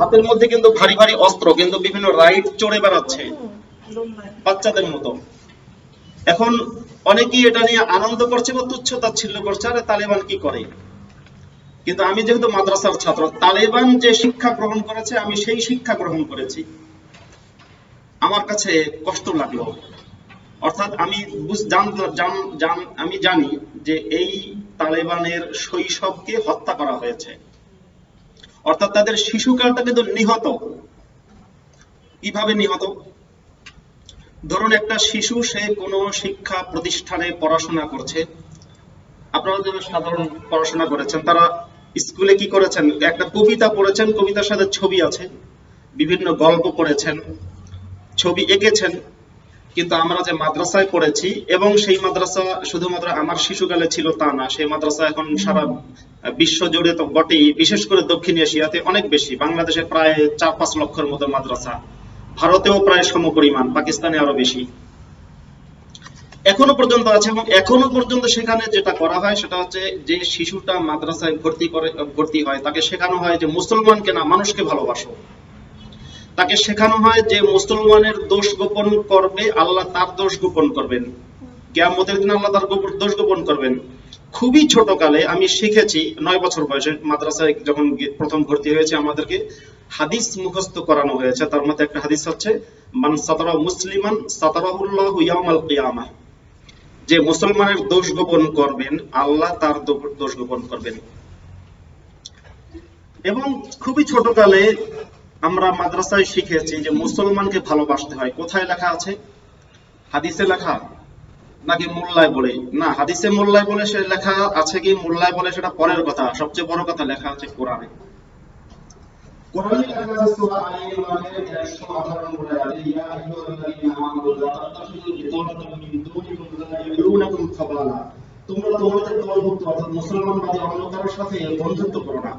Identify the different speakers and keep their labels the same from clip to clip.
Speaker 1: হাতের মধ্যে কিন্তু ভারী ভারী অস্ত্র, কিন্তু বিভিন্ন রাইড চড়ে বেড়াচ্ছে বাচ্চাদের মতো। এখন অনেকেই এটা নিয়ে আনন্দ করছে বা তুচ্ছ তাচ্ছিল্য করছে, আরে তালেবান কি করে। কিন্তু আমি যেহেতু মাদ্রাসার ছাত্র, তালেবান যে শিক্ষা গ্রহণ করেছে আমি সেই শিক্ষা গ্রহণ করেছি, আমার কাছে কষ্ট লাগলো। অর্থাৎ আমি আমি জানি যে এই তালেবানের শৈশবকে হত্যা করা হয়েছে, অর্থাৎ তাদের শিশুকালটা কিন্তু নিহত। কিভাবে নিহত? ধরুন একটা শিশু, সে কোনো শিক্ষা প্রতিষ্ঠানে পড়াশোনা করছে, আপনারা যারা সাধারণ পড়াশোনা করেছেন তারা স্কুলে কি করেছেন, একটা কবিতা পড়েছেন, কবিতার সাথে ছবি আছে, বিভিন্ন গল্প পড়েছেন, ছবি এঁকেছেন। কিন্তু আমরা যে মাদ্রাসায় পড়েছি, এবং সেই মাদ্রাসা শুধুমাত্র আমার শিশুকালে ছিল তা না, সেই মাদ্রাসা এখন সারা বিশ্ব জুড়ে তো বটেই, বিশেষ করে দক্ষিণ এশিয়াতে অনেক বেশি। বাংলাদেশে প্রায় 4-5 লক্ষের মতো মাদ্রাসা, ভারতেও প্রায় সমপরিমাণ, পাকিস্তানে আরো বেশি। এখনো পর্যন্ত আছে, এবং এখনো পর্যন্ত সেখানে যেটা করা হয় সেটা হচ্ছে, যে শিশুটা মাদ্রাসায় ভর্তি হয় তাকে শেখানো হয় যে মুসলমানকে না, মানুষকে ভালোবাসো। তাকে শেখানো হয় যে মুসলমানের দোষ গোপন করবে, আল্লাহ তার দোষ গোপন করবেন, কিয়ামতের দিন আল্লাহ তার দোষ গোপন করবেন। খুবই ছোট কালে আমি শিখেছি, 9 বছর বয়সে মাদ্রাসায় যখন প্রথম ভর্তি হয়েছে, আমাদেরকে হাদিস মুখস্থ করানো হয়েছে। তার মধ্যে একটা হাদিস হচ্ছে, মান সাতারা মুসলিমান সাতারাহুল্লাহু ইয়াউমাল কিয়ামাহ, যে মুসলমানের দোষ গোপন করবেন আল্লাহ তার দোষ গোপন করবেন। এবং খুবই ছোট কালে আমরা মাদ্রাসায় শিখেছি যে মুসলমানকে ভালোবাসতে হয়। কোথায় লেখা আছে? হাদিসে লেখা নাকি মোল্লায় বলে? না, হাদিসে মোল্লায় বলে সে লেখা আছে কি মোল্লায় বলে সেটা পরের কথা, সবচেয়ে বড় কথা লেখা আছে কোরআনে। কোরআনে লেখা আছে সূরা আলে ইমরানের 118 নম্বর আয়াতে, ইয়া আইয়ুহাল্লাযীনা আমানু লা তাত্তাখিযু বিতানাতাম মিন দুনিকুম লা ইয়ালুনাকুম খাবালা, তোমরা তোমাদের দলভুক্ত অর্থাৎ মুসলমান বাদে অন্য কারোর সাথে বন্ধুত্ব করো না,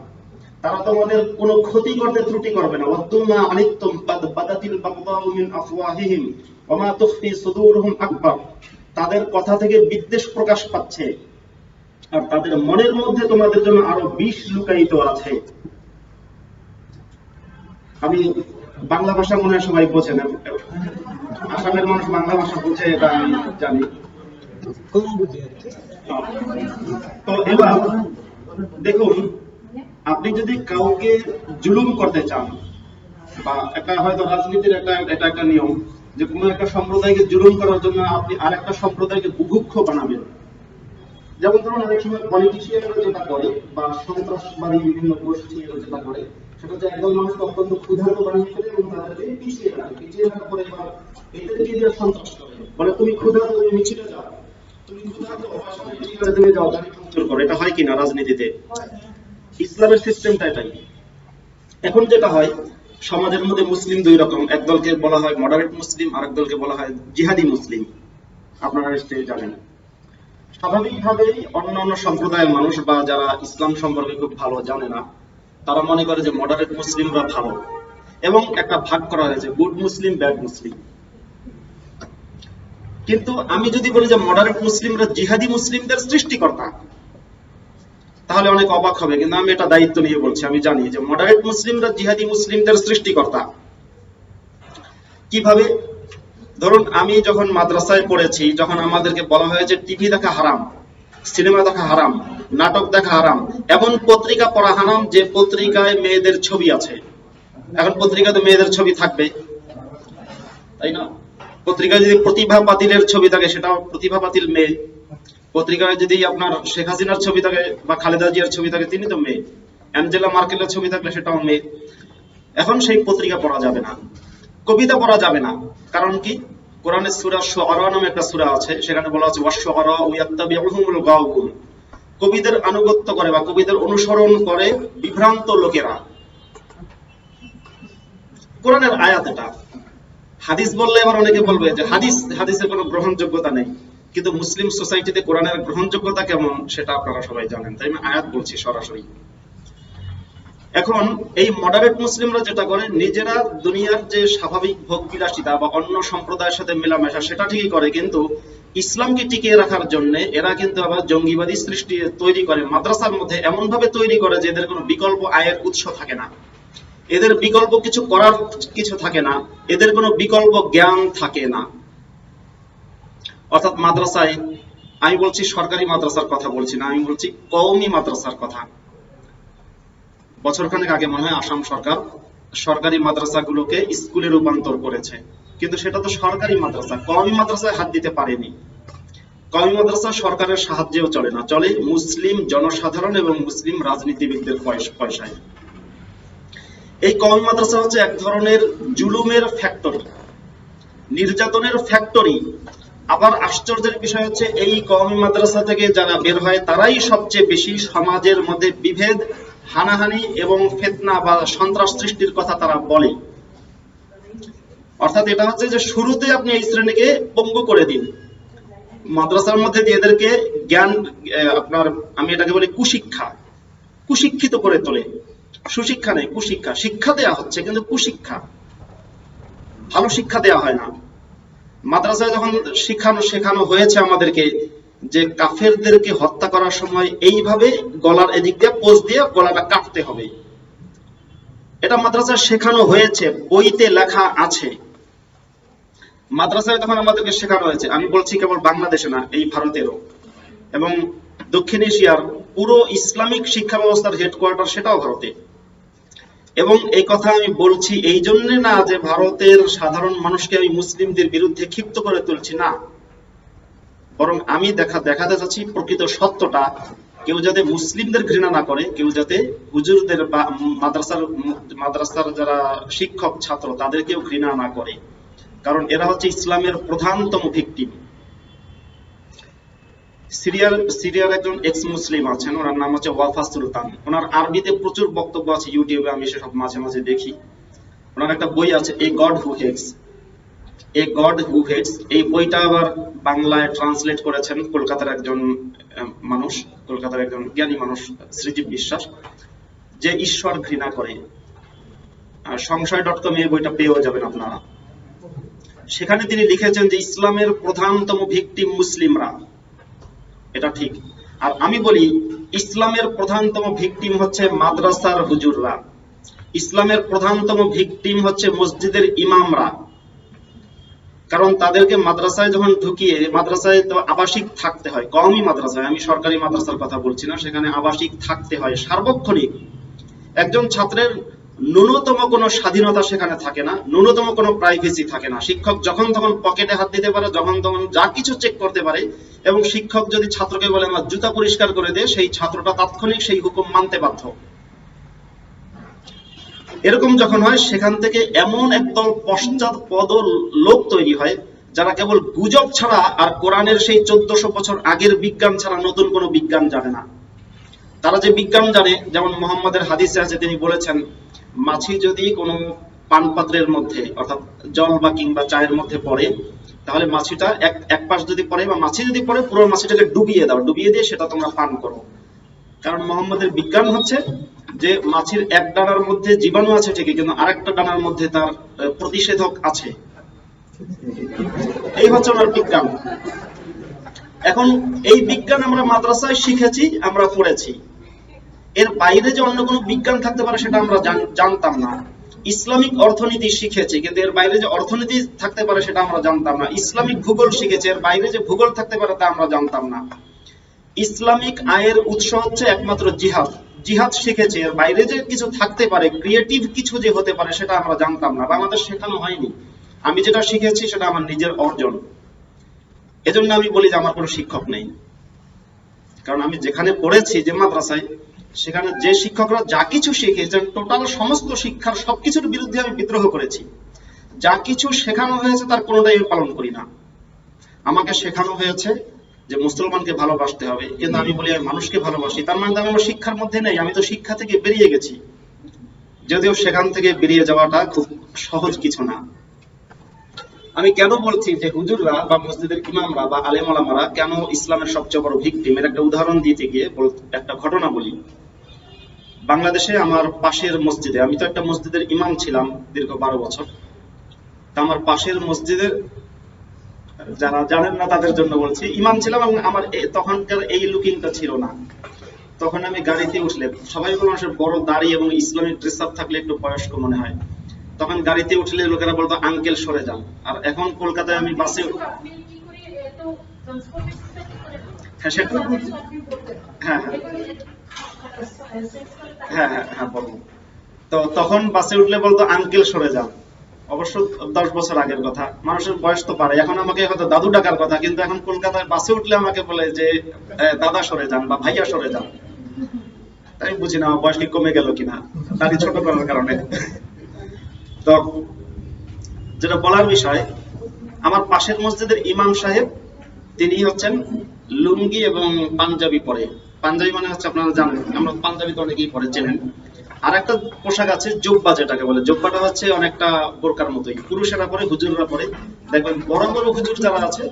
Speaker 1: তারা তোমাদের কোনো ক্ষতি করতে ত্রুটি করবে না। ওয়াতুমা আনিতুম কাদ বাদাতিল বাগদাউ মিন আফওয়াহিহিম ওয়া মা তুখফি সুদুরুহুম আকবার, তাদের কথা থেকে বিদ্বেষ প্রকাশ পাচ্ছে আর তাদের মনের মধ্যে তোমাদের জন্য আরো বিষ লুকায়িত আছে। আমি বাংলা ভাষা মনে হয় সবাই বোঝে না, আসামের মানুষ বাংলা ভাষা বোঝে এটা আমি জানি। তো এবার দেখুন, আপনি যদি কাউকে জুলুম করতে চান, বা একটা হয়তো রাজনীতির এটা একটা নিয়ম যে কোনো একটা সম্প্রদায়কে জুলুম করার জন্য আপনি আরেকটা সম্প্রদায়কে বুভুক্ষ বানাবেন। যেমন ধরুন অনেক সময় পলিটিশিয়ানরা যেটা করে, বা সন্ত্রাসবাদী বিভিন্ন গোষ্ঠী যেটা করে, সেটা হচ্ছে একদল মানুষকে অত্যন্ত ক্ষুধার্ত বানিয়ে ফেলে এবং তাদেরকে পিছিয়ে রাখার পরে এবার এদেরকে দিয়ে সন্ত্রাস করে, বলে তুমি ক্ষুধার্ত, তুমি মিছিলে যাও, তুমি ক্ষুধার্ত, ঠিক আছে তুমি যাও, গাড়ি ভাঙচুর করো। এটা হয় কিনা রাজনীতিতে? ইসলামের সিস্টেমটা এটাই। এখন যেটা হয়, সমাজের মধ্যে মুসলিম দুই রকম, একদলকে বলা হয় মডারেট মুসলিম, আরেক দলকে বলা হয় জিহাদি মুসলিম, আপনারা নিশ্চয়ই জানেন। স্বাভাবিকভাবেই অন্যান্য সম্প্রদায়ের মানুষ বা যারা ইসলাম সম্পর্কে খুব ভালো জানে না, তারা মনে করে যে মডারেট মুসলিমরা ভালো, এবং একটা ভাগ করা হয়েছে গুড মুসলিম, ব্যাড মুসলিম। কিন্তু আমি যদি বলি যে মডারেট মুসলিমরা জিহাদি মুসলিমদের সৃষ্টিকর্তা, তাহলে অনেক অবাক হবে, কিন্তু আমি এটা দায়িত্ব নিয়ে বলছি। আমি জানি যে মডারেট মুসলিমরা জিহাদি মুসলিমদের সৃষ্টিকর্তা। কিভাবে? ধরুন আমি যখন মাদ্রাসায় পড়েছি, যখন আমাদেরকে বলা হয়েছে টিভি দেখা হারাম, সিনেমা দেখা হারাম, নাটক দেখা হারাম, এমন পত্রিকা পড়া হারাম যে পত্রিকায় মেয়েদের ছবি আছে। এখন পত্রিকাতে মেয়েদের ছবি থাকবে, তাই না? পত্রিকায় যদি প্রতিভা পাতিলের ছবি থাকে, সেটাও প্রতিভা পাতিল মেয়ে। পত্রিকায় যদি আপনার শেখ হাসিনার ছবি থাকে বা খালেদা জিয়ার ছবি থাকে, তিনি তো মেয়ে। অ্যাঞ্জেলা মার্কেলের ছবি থাকলে সেটাও মেয়ে। এখন সেই পত্রিকা পড়া যাবে না, কবিতা পড়া যাবে না। কারণ কি? কোরআনের সূরা শুআরা নামে একটা সূরা আছে, সেখানে বলা আছে ওয়াশ-শুআরা ইয়াত্তাবিউহুমুল গাওবুন, কবিদের আনুগত্য করে বা কবিদের অনুসরণ করে বিভ্রান্ত লোকেরা। কোরআনের আয়াত এটা। হাদিস বললে এবার অনেকে বলবে যে হাদিসের কোনো গ্রহণযোগ্যতা নেই, কিন্তু মুসলিম সোসাইটিতে কোরআনের গ্রহণযোগ্যতা কেমন সেটা আপনারা সবাই জানেন, তাই না? আয়াত বলছি সরাসরি। এখন এই মডারেট মুসলিমরা যেটা করে, নিজেরা দুনিয়ার যে স্বাভাবিক ভোগ বিলাসিতা বা অন্য সম্প্রদায়ের সাথে মেলামেশা সেটা ঠিকই করে, কিন্তু ইসলামকে টিকিয়ে রাখার জন্য এরা কিন্তু আবার জঙ্গিবাদী সৃষ্টি তৈরি করে, মাদ্রাসার মধ্যে এমন ভাবে তৈরি করে যে এদের কোনো বিকল্প আয়ের উৎস থাকে না। এদের বিকল্প কিছু করার কিছু থাকে না, এদের কোনো বিকল্প জ্ঞান থাকে না। অর্থাৎ মাদ্রাসায়, আমি বলছি সরকারি মাদ্রাসার কথা বলছি না, আমি বলছি কওমি মাদ্রাসার কথা। বছরখানেক আগে মনে হয় আসাম সরকার সরকারি মাদ্রাসাগুলোকে স্কুলে রূপান্তর করেছে, কিন্তু সেটা তো সরকারি মাদ্রাসা, কওমি মাদ্রাসায় হাত দিতে পারেনি। কওমি মাদ্রাসা সরকারের সাহায্যেও চলে না, চলে মুসলিম জনসাধারণ এবং মুসলিম রাজনীতিবিদদের পয়সায়। এই কওমি মাদ্রাসা হচ্ছে এক ধরনের জুলুমের ফ্যাক্টরি, নির্যাতনের ফ্যাক্টরি। আবার আশ্চর্যের বিষয় হচ্ছে এই কওমি মাদ্রাসা থেকে যারা বের হয় তারাই সবচেয়ে বেশি সমাজের মধ্যে বিভেদ, হানাহানি এবং ফিতনা বা সন্ত্রাস সৃষ্টির কথা তারা বলে। অর্থাৎ এটা হচ্ছে যে শুরুতে আপনি এই শ্রেণীকে পঙ্গু করে দিন, মাদ্রাসার মধ্যে দিয়ে এদেরকে জ্ঞান, আপনার আমি এটাকে বলি কুশিক্ষা, কুশিক্ষিত করে তোলে। সুশিক্ষা নেই, কুশিক্ষা। শিক্ষা দেয়া হচ্ছে কিন্তু কুশিক্ষা, ভালো শিক্ষা দেয়া হয় না। মাদ্রাসায় যখন শেখানো হয়েছে আমাদেরকে যে কাফেরদেরকে হত্যা করার সময় এইভাবে গলার এদিক দিয়ে পোজ দিয়ে গলাটা কাটতে হবে, এটা মাদ্রাসায় শেখানো হয়েছে, বইতে লেখা আছে। মাদ্রাসায় তখন আমাদেরকে শেখানো হয়েছে, আমি বলছি কেবল বাংলাদেশে না, এই ভারতেরও এবং দক্ষিণ এশিয়ার পুরো ইসলামিক শিক্ষা ব্যবস্থার হেডকোয়ার্টার সেটাও ভারতে। এবং এই কথা আমি বলছি এই জন্য না যে ভারতের সাধারণ মানুষকে আমি মুসলিমদের বিরুদ্ধে ক্ষিপ্ত করে তুলছি, না, বরং আমি দেখাতে চাচ্ছি প্রকৃত সত্যটা। কেউ যাতে মুসলিমদের ঘৃণা না করে, কেউ যাতে হুজুরদের বা মাদ্রাসার যারা শিক্ষক ছাত্র তাদেরকেও ঘৃণা না করে, কারণ এরা হচ্ছে ইসলামের প্রধানতম ভিকটিম। সিরিয়ার একজন এক্স মুসলিম আছেন, ওনার নাম হচ্ছে ওয়াফা সুলতান। ওনার আরবিতে প্রচুর বক্তব্য আছে ইউটিউবে, আমি সেসব মাঝে মাঝে দেখি। ওনার একটা বই আছে a God who hates, a God who hates. এই বইটা আবার বাংলায় ট্রান্সলেট করেছেন কলকাতার একজন মানুষ, কলকাতার একজন জ্ঞানী মানুষ, শ্রীজীব বিশ্বাস, যে ঈশ্বর ঘৃণা করে। সংশয়.com এই বইটা পেয়েও যাবেন আপনারা। সেখানে তিনি লিখেছেন যে ইসলামের প্রধানতম ভিকটিম মুসলিমরা, এটা ঠিক। আর আমি বলি ইসলামের প্রধানতম ভিকটিম হচ্ছে মাদ্রাসার হুজুররা, ইসলামের প্রধানতম ভিকটিম হচ্ছে মসজিদের ইমামরা। কারণ তাদেরকে মাদ্রাসায় যখন ঢুকিয়ে, মাদ্রাসায় তো আবাসিক থাকতে হয়, কওমি মাদ্রাসায়, আমি সরকারি মাদ্রাসার কথা বলছি না, সেখানে আবাসিক থাকতে হয় সার্বক্ষণিক। একজন ছাত্রের ন্যূনতম কোনো স্বাধীনতা সেখানে থাকে না, ন্যূনতম কোনো প্রাইভেসি থাকে না। শিক্ষক যখন তখন পকেটে হাত দিতে পারে, যখন তখন যা কিছু চেক করতে পারে, এবং শিক্ষক যদি ছাত্রকে বলে আমার জুতা পরিষ্কার করে দে, সেই ছাত্রটা তাৎক্ষণিক সেই হুকুম মানতে বাধ্য। এরকম যখন হয়, সেখান থেকে এমন একদল পশ্চাৎপদ লোক তৈরি হয় যারা কেবল গুজব ছাড়া আর কোরআনের সেই 1400 বছর আগের বিজ্ঞান ছাড়া নতুন কোনো বিজ্ঞান জানে না। তারা যে বিজ্ঞান জানে, যেমন মুহাম্মাদের হাদিসে আছে, তিনি বলেছেন মাছি যদি কোনো পানপাত্রের মধ্যে, অর্থাৎ জল বা কিংবা চায়ের মধ্যে পড়ে, তাহলে মাছিটা এক পাশ যদি পড়ে বা মাছি যদি পড়ে, পুরো মাছিটাকে ডুবিয়ে দাও, ডুবিয়ে দিয়ে সেটা তোমরা পান করো। কারণ মুহাম্মাদের বিজ্ঞান হচ্ছে যে মাছির এক ডানার মধ্যে জীবাণু আছে ঠিকই, কিন্তু আরেকটা ডানার মধ্যে তার প্রতিষেধক আছে। এই হচ্ছে ওনার বিজ্ঞান। এখন এই বিজ্ঞান আমরা মাদ্রাসায় শিখেছি, আমরা পড়েছি, এর বাইরে যে অন্য কোনো বিজ্ঞান থাকতে পারে সেটা আমরা জানতাম না। ইসলামিক অর্থনীতি শিখেছি, কিন্তু এর বাইরে যে অর্থনীতি থাকতে পারে সেটা আমরা জানতাম না। ইসলামিক ভূগোল শিখেছি, এর বাইরে যে ভূগোল থাকতে পারে তা আমরা জানতাম না। ইসলামিক আয়ের উৎস হচ্ছে একমাত্র জিহাদ, জিহাদ শিখেছি, এর বাইরে যে কিছু থাকতে পারে, ক্রিয়েটিভ কিছু যে হতে পারে সেটা আমরা জানতাম না বা আমাদের শেখানো হয়নি। আমি যেটা শিখেছি সেটা আমার নিজের অর্জন। এজন্য আমি বলি যে আমার কোনো শিক্ষক নেই, কারণ আমি যেখানে পড়েছি, যে মাদ্রাসায়, সেখানে যে শিক্ষকরা যা কিছু শিখিয়েছেন, টোটাল সমস্ত শিক্ষার সবকিছুর বিরুদ্ধে আমি বিদ্রোহ করেছি। যা কিছু শেখানো হয়েছে তার কোনোটাই আমি পালন করি না। আমাকে শেখানো হয়েছে যে মুসলমানকে ভালোবাসতে হবে, কিন্তু আমি বলি আমি মানুষকে ভালোবাসি, তার মানে আমি আমার শিক্ষার মধ্যে নেই, আমি তো শিক্ষা থেকে বেরিয়ে গেছি। যদিও সেখান থেকে বেরিয়ে যাওয়াটা খুব সহজ কিছু না। আমি কেন বলছি যে হুজুররা বা মসজিদের ইমামরা বা আলেম ওলামারা কেন ইসলামের সবচেয়ে বড় ভিকটিম, এর একটা উদাহরণ দিতে গিয়ে একটা ঘটনা বলি। বাংলাদেশে আমার পাশের মসজিদে, আমি তো একটা মসজিদের ইমাম ছিলাম দীর্ঘ 12 বছর, তা আমার পাশের মসজিদের, যারা জানেন না তাদের জন্য বলছি, ইমাম ছিলাম, এবং আমার তখনকার এই লুকিংটা ছিল না। তখন আমি গাড়িতে উঠলে সবাই মানুষের বড় দাড়ি এবং ইসলামিক ড্রেস আপ থাকলে একটু বয়স্ক মনে হয়, তখন গাড়িতে উঠলে লোকেরা বলতো আঙ্কেল সরে যান। আর এখন কলকাতায় আমি বাসে, হ্যাঁ সেটা, হ্যাঁ হ্যাঁ হ্যাঁ হ্যাঁ হ্যাঁ বলবো। তো তখন বাসে উঠলে বলতো আঙ্কেল সরে যান। অবশ্য 10 বছর আগের কথা, মানুষের বয়স তো পারে, এখন আমাকে হয়তো দাদু ডাকার কথা, কিন্তু এখন কলকাতায় বাসে উঠলে আমাকে বলে যে দাদা সরে যান বা ভাইয়া সরে যান। তাই বুঝি না বয়স কি কমে গেল কিনা দাড়ি ছোট করার কারণে। তো যেটা বলার বিষয়, আমার পাশের মসজিদের ইমাম সাহেব তিনি হচ্ছেন লুঙ্গি এবং পাঞ্জাবি পরে। পাঞ্জাবি মানে হচ্ছে আপনারা জানেন, আমরা পাঞ্জাবি তো অনেকেই পরে চেনেন। আর একটা পোশাক আছে জুব্বা, যেটাকে বলে জুব্বাটা হচ্ছে অনেকটা বোরকার মতোই, পুরুষেরা পরে, হুজুররা পরে। দেখবেন বড় বড় হুজুর যারা আছে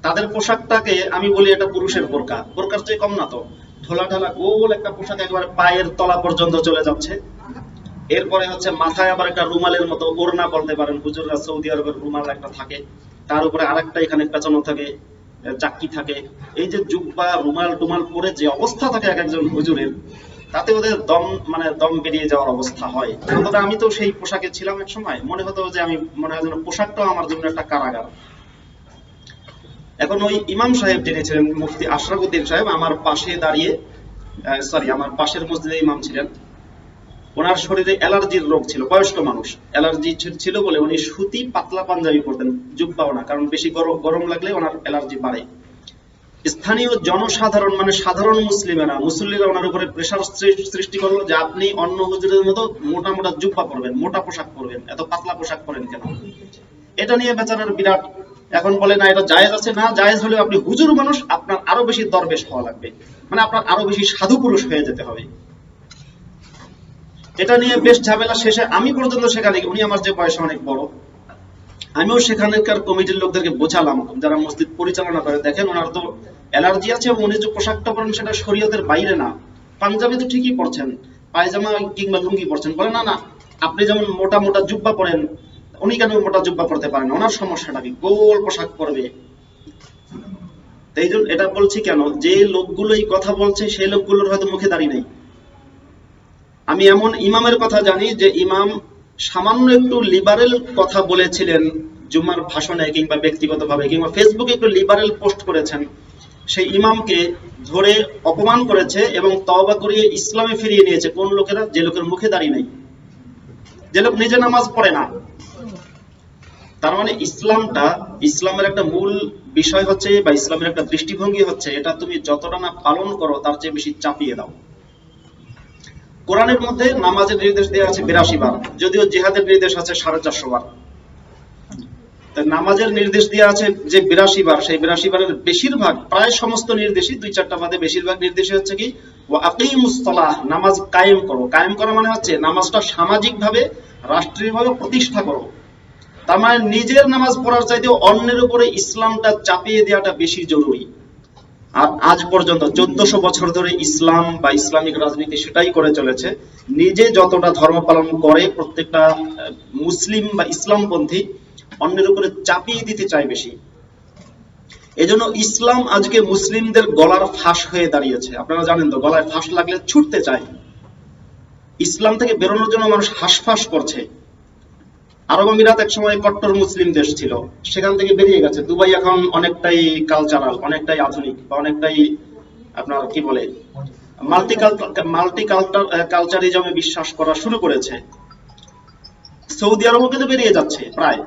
Speaker 1: তাদের পোশাকটাকে আমি বলি এটা পুরুষের বোরকা, বোরকার চেয়ে কম না তো, ঢোলা ঢালা গোল একটা পোশাক, একবার পায়ের তলা পর্যন্ত চলে যাচ্ছে। এরপরে হচ্ছে মাথায় আবার একটা রুমালের মতো ওড়না বলতে পারেন, হুজুররা সৌদি আরবের রুমাল একটা থাকে, তার উপরে আরেকটা এখানে পেঁচানো থাকে, চাকরি থাকে। এই যে জুব্বা রুমাল টুমাল পরে যে অবস্থা থাকে এক একজন হুজুরের, তাতে ওদের দম মানে দম বেরিয়ে যাওয়ার অবস্থা হয়। অন্তত আমি তো সেই পোশাকে ছিলাম এক সময়, মনে হতো যে আমি, মনে হয় যেন পোশাকটাও আমার জন্য একটা কারাগার। এখন ওই ইমাম সাহেব যিনি ছিলেন মুফতি আশরাফুদ্দিন সাহেব, আমার পাশে দাঁড়িয়ে, সরি আমার পাশের মসজিদে ইমাম ছিলেন। ওনার শরীরে অ্যালার্জির রোগ ছিল, বয়স্ক মানুষ, অ্যালার্জি ছিল বলে উনি সুতি পাতলা পাঞ্জাবি পরতেন, জুব্বাও না, কারণ বেশি গরম লাগলে ওনার অ্যালার্জি বাড়ে। স্থানীয় জনসাধারণ মানে সাধারণ মুসলিমেরা, মুসল্লিরা ওনার উপরে প্রেশার সৃষ্টি করলো যে আপনি অন্য হুজুরের মতো মোটা মোটা জুব্বা পরবেন, মোটা পোশাক পরবেন, এত পাতলা পোশাক পরেন কেন? এটা নিয়ে বেচারার বিরাট, এখন বলে না এটা জায়েজ আছে, না জায়েজ হলেও আপনি হুজুর মানুষ, আপনার আরো বেশি দরবেশ হওয়া লাগবে, মানে আপনার আরো বেশি সাধু পুরুষ হয়ে যেতে হবে। এটা নিয়ে বেশ ঝামেলা। শেষে আমি পর্যন্ত সেখানে, উনি আমার যে বয়সে অনেক বড়, আমিও সেখানকার কমিটির লোকদেরকে বোঝালাম যারা মসজিদ পরিচালনা করে, দেখেন ওনার তো অ্যালার্জি আছে এবং উনি যে পোশাকটা পরেন সেটা শরীয়তের বাইরে না, পাঞ্জাবি তো ঠিকই পরছেন, পায়জামা কিংবা লুঙ্গি পরছেন, বলে না না আপনি যেমন মোটা মোটা জুব্বা পরেন, উনি কেন মোটা জুব্বা পরতে পারেন, ওনার সমস্যাটা কি, গোল পোশাক পরবে। এই জন্য এটা বলছি কেন, যে লোকগুলো এই কথা বলছে সেই লোকগুলোর হয়তো মুখে দাঁড়িয়ে নেই। আমি এমন ইমামের কথা জানি যে ইমাম সামান্য একটু লিবারেল কথা বলেছিলেন জুমার ভাষণে কিংবা ব্যক্তিগতভাবে কিংবা ফেসবুকে একটু লিবারেল পোস্ট করেছেন, সেই ইমামকে ধরে অপমান করেছে এবং তওবা করিয়ে ইসলামে ফিরিয়ে নিয়েছে কোন লোকেরা, যে লোকের মুখে দাঁড়িয়ে নেই, যে লোক নিজে নামাজ পড়ে না। তার মানে ইসলামটা, ইসলামের একটা মূল বিষয় হচ্ছে বা ইসলামের একটা দৃষ্টিভঙ্গি হচ্ছে, এটা তুমি যতটা না পালন করো তার চেয়ে বেশি চাপিয়ে দাও। কোরআনের মধ্যে নামাজের নির্দেশ দেওয়া আছে 82 বার, যদিও জিহাদের নির্দেশ আছে 450 বার। নামাজের নির্দেশ দেওয়া আছে যে 82 বার, সেই 82 বারের বেশিরভাগ, প্রায় সমস্ত নির্দেশই, 2-4টা বাদে বেশিরভাগ নির্দেশই হচ্ছে কি ওয়া আকিমুস সালাহ, নামাজ কায়েম করো। কায়েম করা মানে হচ্ছে নামাজটা সামাজিকভাবে, রাষ্ট্রীয়ভাবে প্রতিষ্ঠা করো। তার মানে নিজের নামাজ পড়ার চাইতে অন্যের উপরে ইসলামটা চাপিয়ে দেওয়াটা বেশি জরুরি। আর আজ পর্যন্ত 1400 বছর ধরে ইসলাম বা ইসলামিক রাজনীতি সেটাই করে চলেছে, নিজে যতটা ধর্ম পালন করে প্রত্যেকটা মুসলিম বা ইসলামপন্থী অন্যের উপরে চাপিয়ে দিতে চায় বেশি। এজন্য ইসলাম আজকে মুসলিমদের গলার ফাঁস হয়ে দাঁড়িয়েছে। আপনারা জানেন তো, গলায় ফাঁস লাগলে ছুটতে চায়। ইসলাম থেকে বেরোনোর জন্য মানুষ হাঁসফাঁস করছে। আরব আমিরাত এক সময় কট্টর মুসলিম দেশ ছিল, সেখান থেকে বেরিয়ে গেছে। দুবাই এখন অনেকটাই কালচারাল, অনেকটাই আধুনিক বা অনেকটাই আপনার কি বলে মাল্টি কালচারিজমে বিশ্বাস করা শুরু করেছে। সৌদি আরবও কিন্তু বেরিয়ে যাচ্ছে প্রায়।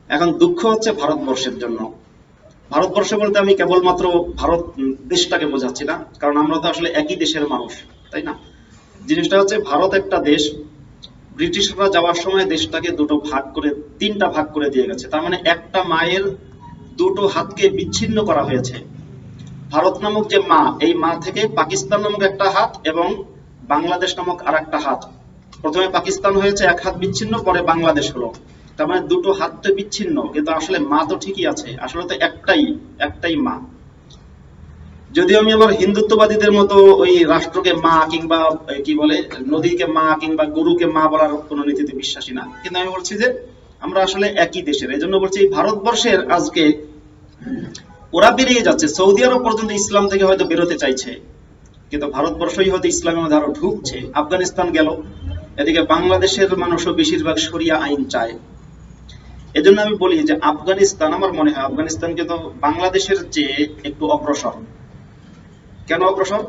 Speaker 1: এখন দুঃখ হচ্ছে ভারতবর্ষের জন্য। ভারতবর্ষ বলতে আমি কেবলমাত্র ভারত দেশটাকে বোঝাচ্ছি না, কারণ আমরা তো আসলে একই দেশের মানুষ, তাই না? জিনিসটা হচ্ছে ভারত একটা দেশ, ব্রিটিশরা যাওয়ার সময় দেশটাকে তিনটা ভাগ করে দিয়ে গেছে। তার মানে একটা মায়ের দুটো হাতকে বিচ্ছিন্ন করা হয়েছে। ভারত নামক যে মা, এই মা থেকে পাকিস্তান নামক একটা হাত এবং বাংলাদেশ নামক আর একটা হাত, প্রথমে পাকিস্তান হয়েছে এক হাত বিচ্ছিন্ন, পরে বাংলাদেশ হলো। তার মানে দুটো হাত তো বিচ্ছিন্ন, কিন্তু আসলে মা তো ঠিকই আছে, আসলে তো একটাই মা। যদিও আমি আবার হিন্দুত্ববাদীদের মতো ওই রাষ্ট্রকে মা কিংবা কি বলে নদীকে মা কিংবা গরুকে মা বলার কোন নীতিতে বিশ্বাসী না, কিন্তু আমি বলছি যে আমরা আসলে একই দেশের। এই জন্য বলছি ভারতবর্ষের আজকে ওরা বেরিয়ে যাচ্ছে, সৌদি আরব পর্যন্ত ইসলাম থেকে হয়তো বেরোতে চাইছে। কিন্তু ভারতবর্ষই হয়তো ইসলামের মধ্যে আরো ঢুকছে। আফগানিস্তান গেল, এদিকে বাংলাদেশের মানুষও বেশিরভাগ শরিয়া আইন চায়। এজন্য আমি বলি যে আফগানিস্তান, আমার মনে হয় আফগানিস্তান কিন্তু বাংলাদেশের চেয়ে একটু অগ্রসর। কেন অগ্রসর?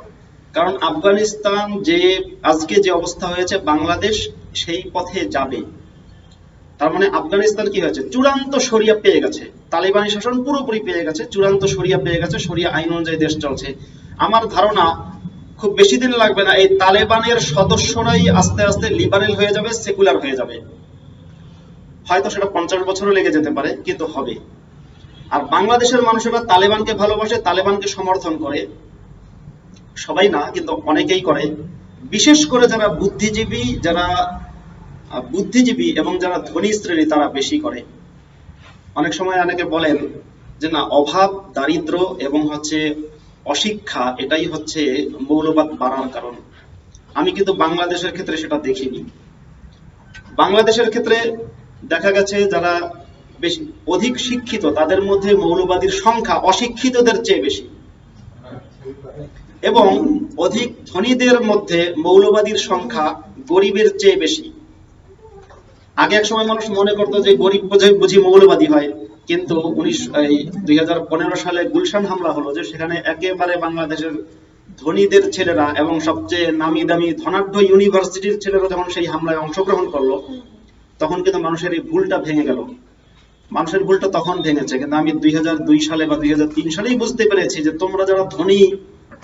Speaker 1: কারণ আফগানিস্তান যে আজকে যে অবস্থা হয়েছে, বাংলাদেশ সেই পথে যাবে। তার মানে আফগানিস্তান কি হয়েছে, চূড়ান্ত শরিয়া পেয়ে গেছে, তালিবানি শাসন পুরোপুরি পেয়ে গেছে, চূড়ান্ত শরিয়া পেয়ে গেছে, শরিয়া আইন অনুযায়ী দেশ চলছে। আমার ধারণা খুব বেশি দিন লাগবে না, এই তালেবানের সদস্যরাই আস্তে আস্তে লিবারেল হয়ে যাবে, সেকুলার হয়ে যাবে। হয়তো সেটা 50 বছরও লেগে যেতে পারে, কিন্তু হবে। আর বাংলাদেশের মানুষেরা তালেবানকে ভালোবাসে, তালেবানকে সমর্থন করে, সবাই না কিন্তু অনেকেই করে। বিশেষ করে যারা বুদ্ধিজীবী এবং যারা ধনী শ্রেণী, তারা বেশি করে। অনেক সময় অনেকে বলেন যে না, অভাব, দারিদ্র এবং অশিক্ষা, এটাই হচ্ছে মৌলবাদ বাড়ার কারণ। আমি কিন্তু বাংলাদেশের ক্ষেত্রে সেটা দেখিনি। বাংলাদেশের ক্ষেত্রে দেখা গেছে যারা বেশি অধিক শিক্ষিত, তাদের মধ্যে মৌলবাদীর সংখ্যা অশিক্ষিতদের চেয়ে বেশি, এবং অধিক ধনীদের মধ্যে মৌলবাদীর সংখ্যা গরিবের চেয়ে বেশি। আগে এক সময় মানুষ মনে করতো যে গরিব বুঝি মৌলবাদী হয়, কিন্তু 2015 সালে গুলশান হামলা হলো, যে সেখানে একেবারে বাংলাদেশের ধনীদের ছেলেরা এবং সবচেয়ে নামি দামি ধনাঢ্য ইউনিভার্সিটির ছেলেরা যখন সেই হামলায় অংশগ্রহণ করলো, তখন কিন্তু মানুষের এই ভুলটা ভেঙে গেল। মানুষের ভুলটা তখন ভেঙেছে, কিন্তু আমি 2002 সালে বা 2003 সালেই বুঝতে পেরেছি যে তোমরা যারা ধনী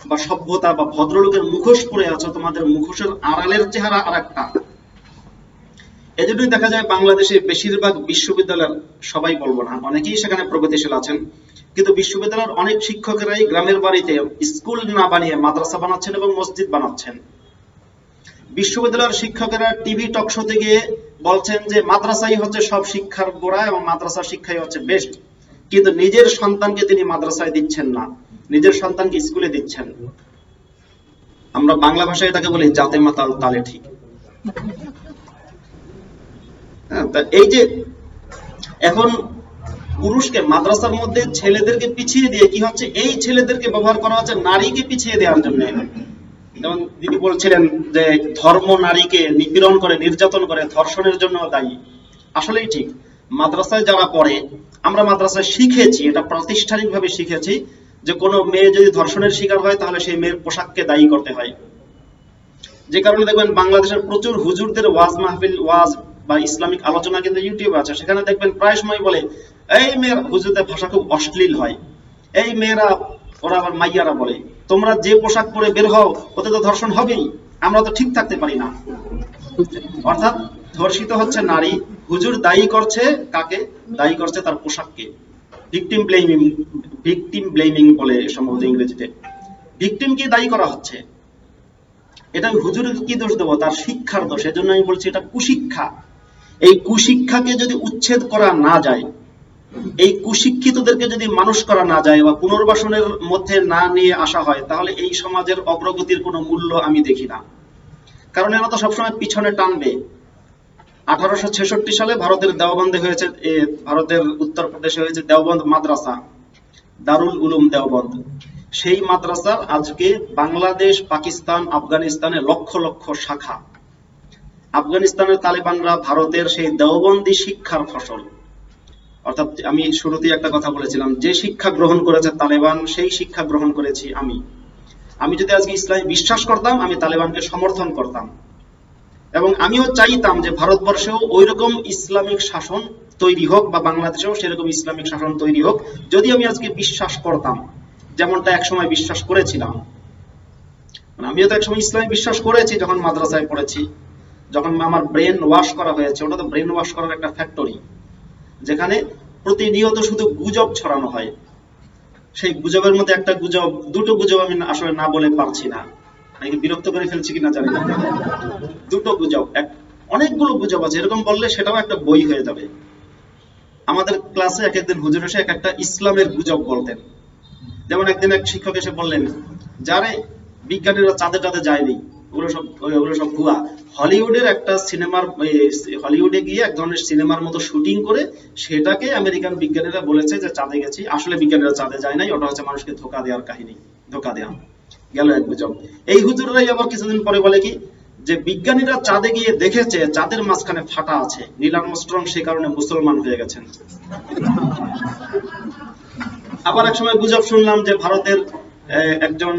Speaker 1: বা সভ্যতা বা ভদ্রলোকের মুখোশ পরে আছো, তোমাদের মুখোশের আড়ালের চেহারা আর একটা। এজন্যই দেখা যায় বাংলাদেশে বেশিরভাগ বিশ্ববিদ্যালয়ের, সবাই বলবো না, অনেকেই সেখানে প্রগতিশীল আছেন, কিন্তু বিশ্ববিদ্যালয়ের অনেক শিক্ষকেরাই গ্রামের বাড়িতে স্কুল না বানিয়ে মাদ্রাসা বানাচ্ছেন এবং মসজিদ বানাচ্ছেন। বিশ্ববিদ্যালয়ের শিক্ষকেরা টিভি টক শোতে গিয়ে বলছেন যে মাদ্রাসাই হচ্ছে সব শিক্ষার গোড়া এবং মাদ্রাসা শিক্ষাই হচ্ছে বেস্ট, কিন্তু নিজের সন্তানকে তিনি মাদ্রাসায় দিচ্ছেন না, নিজের সন্তানকে স্কুলে দিচ্ছেন। আমরা বাংলা ভাষায় এটাকে বলি জাতে মাতাল তালে ঠিক। এই যে এখন পুরুষকে মাদ্রাসার মধ্যে ছেলেদেরকে পিছিয়ে দিয়ে কি হচ্ছে, এই ছেলেদেরকে ব্যবহার করা হচ্ছে নারীকে পিছিয়ে দেওয়ার জন্য। যেমন দিদি বলছিলেন যে ধর্ম নারীকে নিপীড়ন করে, নির্যাতন করে, ধর্ষণের জন্য দায়ী। আসলেই ঠিক, মাদ্রাসায় যারা পড়ে, আমরা মাদ্রাসায় শিখেছি, এটা প্রাতিষ্ঠানিকভাবে শিখেছি যে কোনো মেয়ে যদি ধর্ষণের শিকার হয় তাহলে সেই মেয়ের পোশাককে দায়ী করতে হয়। যে কারণে দেখবেন বাংলাদেশের প্রচুর হুজুরদের ওয়াজ মাহফিল, ওয়াজ বা ইসলামিক আলোচনা কিন্তু ইউটিউবে আছে, সেখানে দেখবেন প্রায় সময় বলে এই মেয়ের, হুজুরদের ভাষা খুব অশ্লীল হয়, এই মেয়েরা, ওরা আবার মাইয়ারা বলে তোমরা যে পোশাক পরে বের হও ওতে তো ধর্ষণ হবেই, আমরা তো ঠিক থাকতে পারি না। অর্থাৎ ধর্ষিত হচ্ছে নারী, হুজুর দায়ী করছে কাকে? দায়ী করছে তার পোশাককে। ভিকটিম ব্লেমিং বলে সম্ভবত ইংরেজিতে। ভিকটিমকে দায়ী করা হচ্ছে। এটা হুজুরের কি দোষ দেবো? তার শিক্ষার দোষ। এজন্য আমি বলছি এটা কুশিক্ষা। এই কুশিক্ষাকে যদি উচ্ছেদ করা না যায়, এই কুশিক্ষিতদেরকে যদি মানুষ করা না যায় বা পুনর্বাসনের মধ্যে না নিয়ে আসা হয়, তাহলে এই সমাজের অগ্রগতির কোনো মূল্য আমি দেখি না। কারণ এরা তো সবসময় পিছনে টানবে। 1866 সালে ভারতের দেওবন্দে হয়েছে, ভারতের উত্তরপ্রদেশে হয়েছে দেওবন্দ মাদ্রাসা, দারুল উলুম দেওবন্দ। সেই মাদ্রাসার আজকে বাংলাদেশ, পাকিস্তান, আফগানিস্তানে লক্ষ লক্ষ শাখা। আফগানিস্তানের তালেবানরা ভারতের সেই দেওবন্দি শিক্ষার ফসল। অর্থাৎ আমি শুরুতেই একটা কথা বলেছিলাম, যে শিক্ষা গ্রহণ করেছে তালেবান, সেই শিক্ষা গ্রহণ করেছি আমি। আমি যদি আজকে ইসলামে বিশ্বাস করতাম, আমি তালেবানকে সমর্থন করতাম, এবং আমিও চাইতাম যে ভারতবর্ষেও ওই রকম ইসলামিক শাসন তৈরি হোক, বা বাংলাদেশেও সেরকম ইসলামিক শাসন তৈরি হোক, যদি আমি আজকে বিশ্বাস করতাম, যেমনটা একসময় বিশ্বাস করেছিলাম। আমিও তো একসময় ইসলামে বিশ্বাস করেছি যখন মাদ্রাসায় পড়েছি, যখন আমার ব্রেন ওয়াশ করা হয়েছে। ওটা তো ব্রেন ওয়াশ করার একটা ফ্যাক্টরি, যেখানে প্রতিনিয়ত শুধু গুজব ছড়ানো হয়। সেই গুজবের মধ্যে একটা গুজব, দুটো গুজব আমি আসলে না বলে পারছি না, নাকি বিরক্ত করে ফেলছি কিনা জানি না। দুটো গুজব, অনেকগুলো গুজব আছে, এরকম বললে সেটাও একটা বই হয়ে যাবে। আমাদের ক্লাসে এক একদিন হুজুর এসে এক একটা ইসলামের গুজব বলতেন। যেমন একদিন এক শিক্ষক এসে বললেন, যারে বিজ্ঞানীরা চাঁদে টাঁদে যায়নি, ওগুলো সব ভুয়া। হলিউডের একটা সিনেমার, হলিউডে গিয়ে এক ধরনের সিনেমার মতো শুটিং করে সেটাকে আমেরিকান বিজ্ঞানীরা বলেছে যে চাঁদে গেছি, আসলে বিজ্ঞানীরা চাঁদে যায় নাই, ওটা হচ্ছে মানুষকে ধোকা দেওয়ার কাহিনী, ধোকা দেওয়া। গেল এক গুজব। এই হুজুররাই আবার কিছুদিন পরে বলে কি যে বিজ্ঞানীরা চাঁদে গিয়ে দেখেছে চাঁদের মাঝখানে ফাটা আছে, নীল আর্মস্ট্রং সে কারণে মুসলমান হয়ে গেছেন। আবার এক সময় গুজব শুনলাম যে ভারতের একজন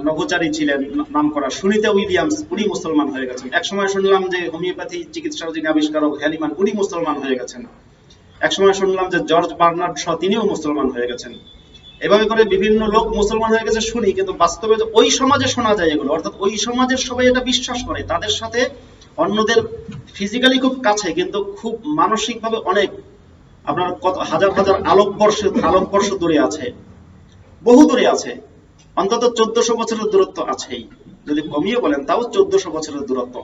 Speaker 1: নভোচারী ছিলেন নাম করা সুনিতা উইলিয়ামস, উনি মুসলমান হয়ে গেছেন। এক সময় শুনলাম যে হোমিওপ্যাথি চিকিৎসার যিনি আবিষ্কারক হ্যালিমান, উনি মুসলমান হয়ে গেছেন। এক সময় শুনলাম যে জর্জ বার্নার্ড শ তিনিও মুসলমান হয়ে গেছেন। এভাবে করে বিভিন্ন লোক মুসলমান হয়ে গেছে শুনি, কিন্তু বাস্তবে ওই সমাজে শোনা যায় এগুলো, অর্থাৎ ওই সমাজের সবাই এটা বিশ্বাস করে, তাদের সাথে অন্যদের ফিজিক্যালি খুব কাছে কিন্তু খুব মানসিকভাবে অনেক আপনার কত হাজার হাজার আলোকবর্ষ দূরে আছে, বহু দূরে আছে, অন্তত 1400 বছরের দূরত্ব আছেই, যদি কমিয়ে বলেন তাও 1400 বছরের দূরত্ব।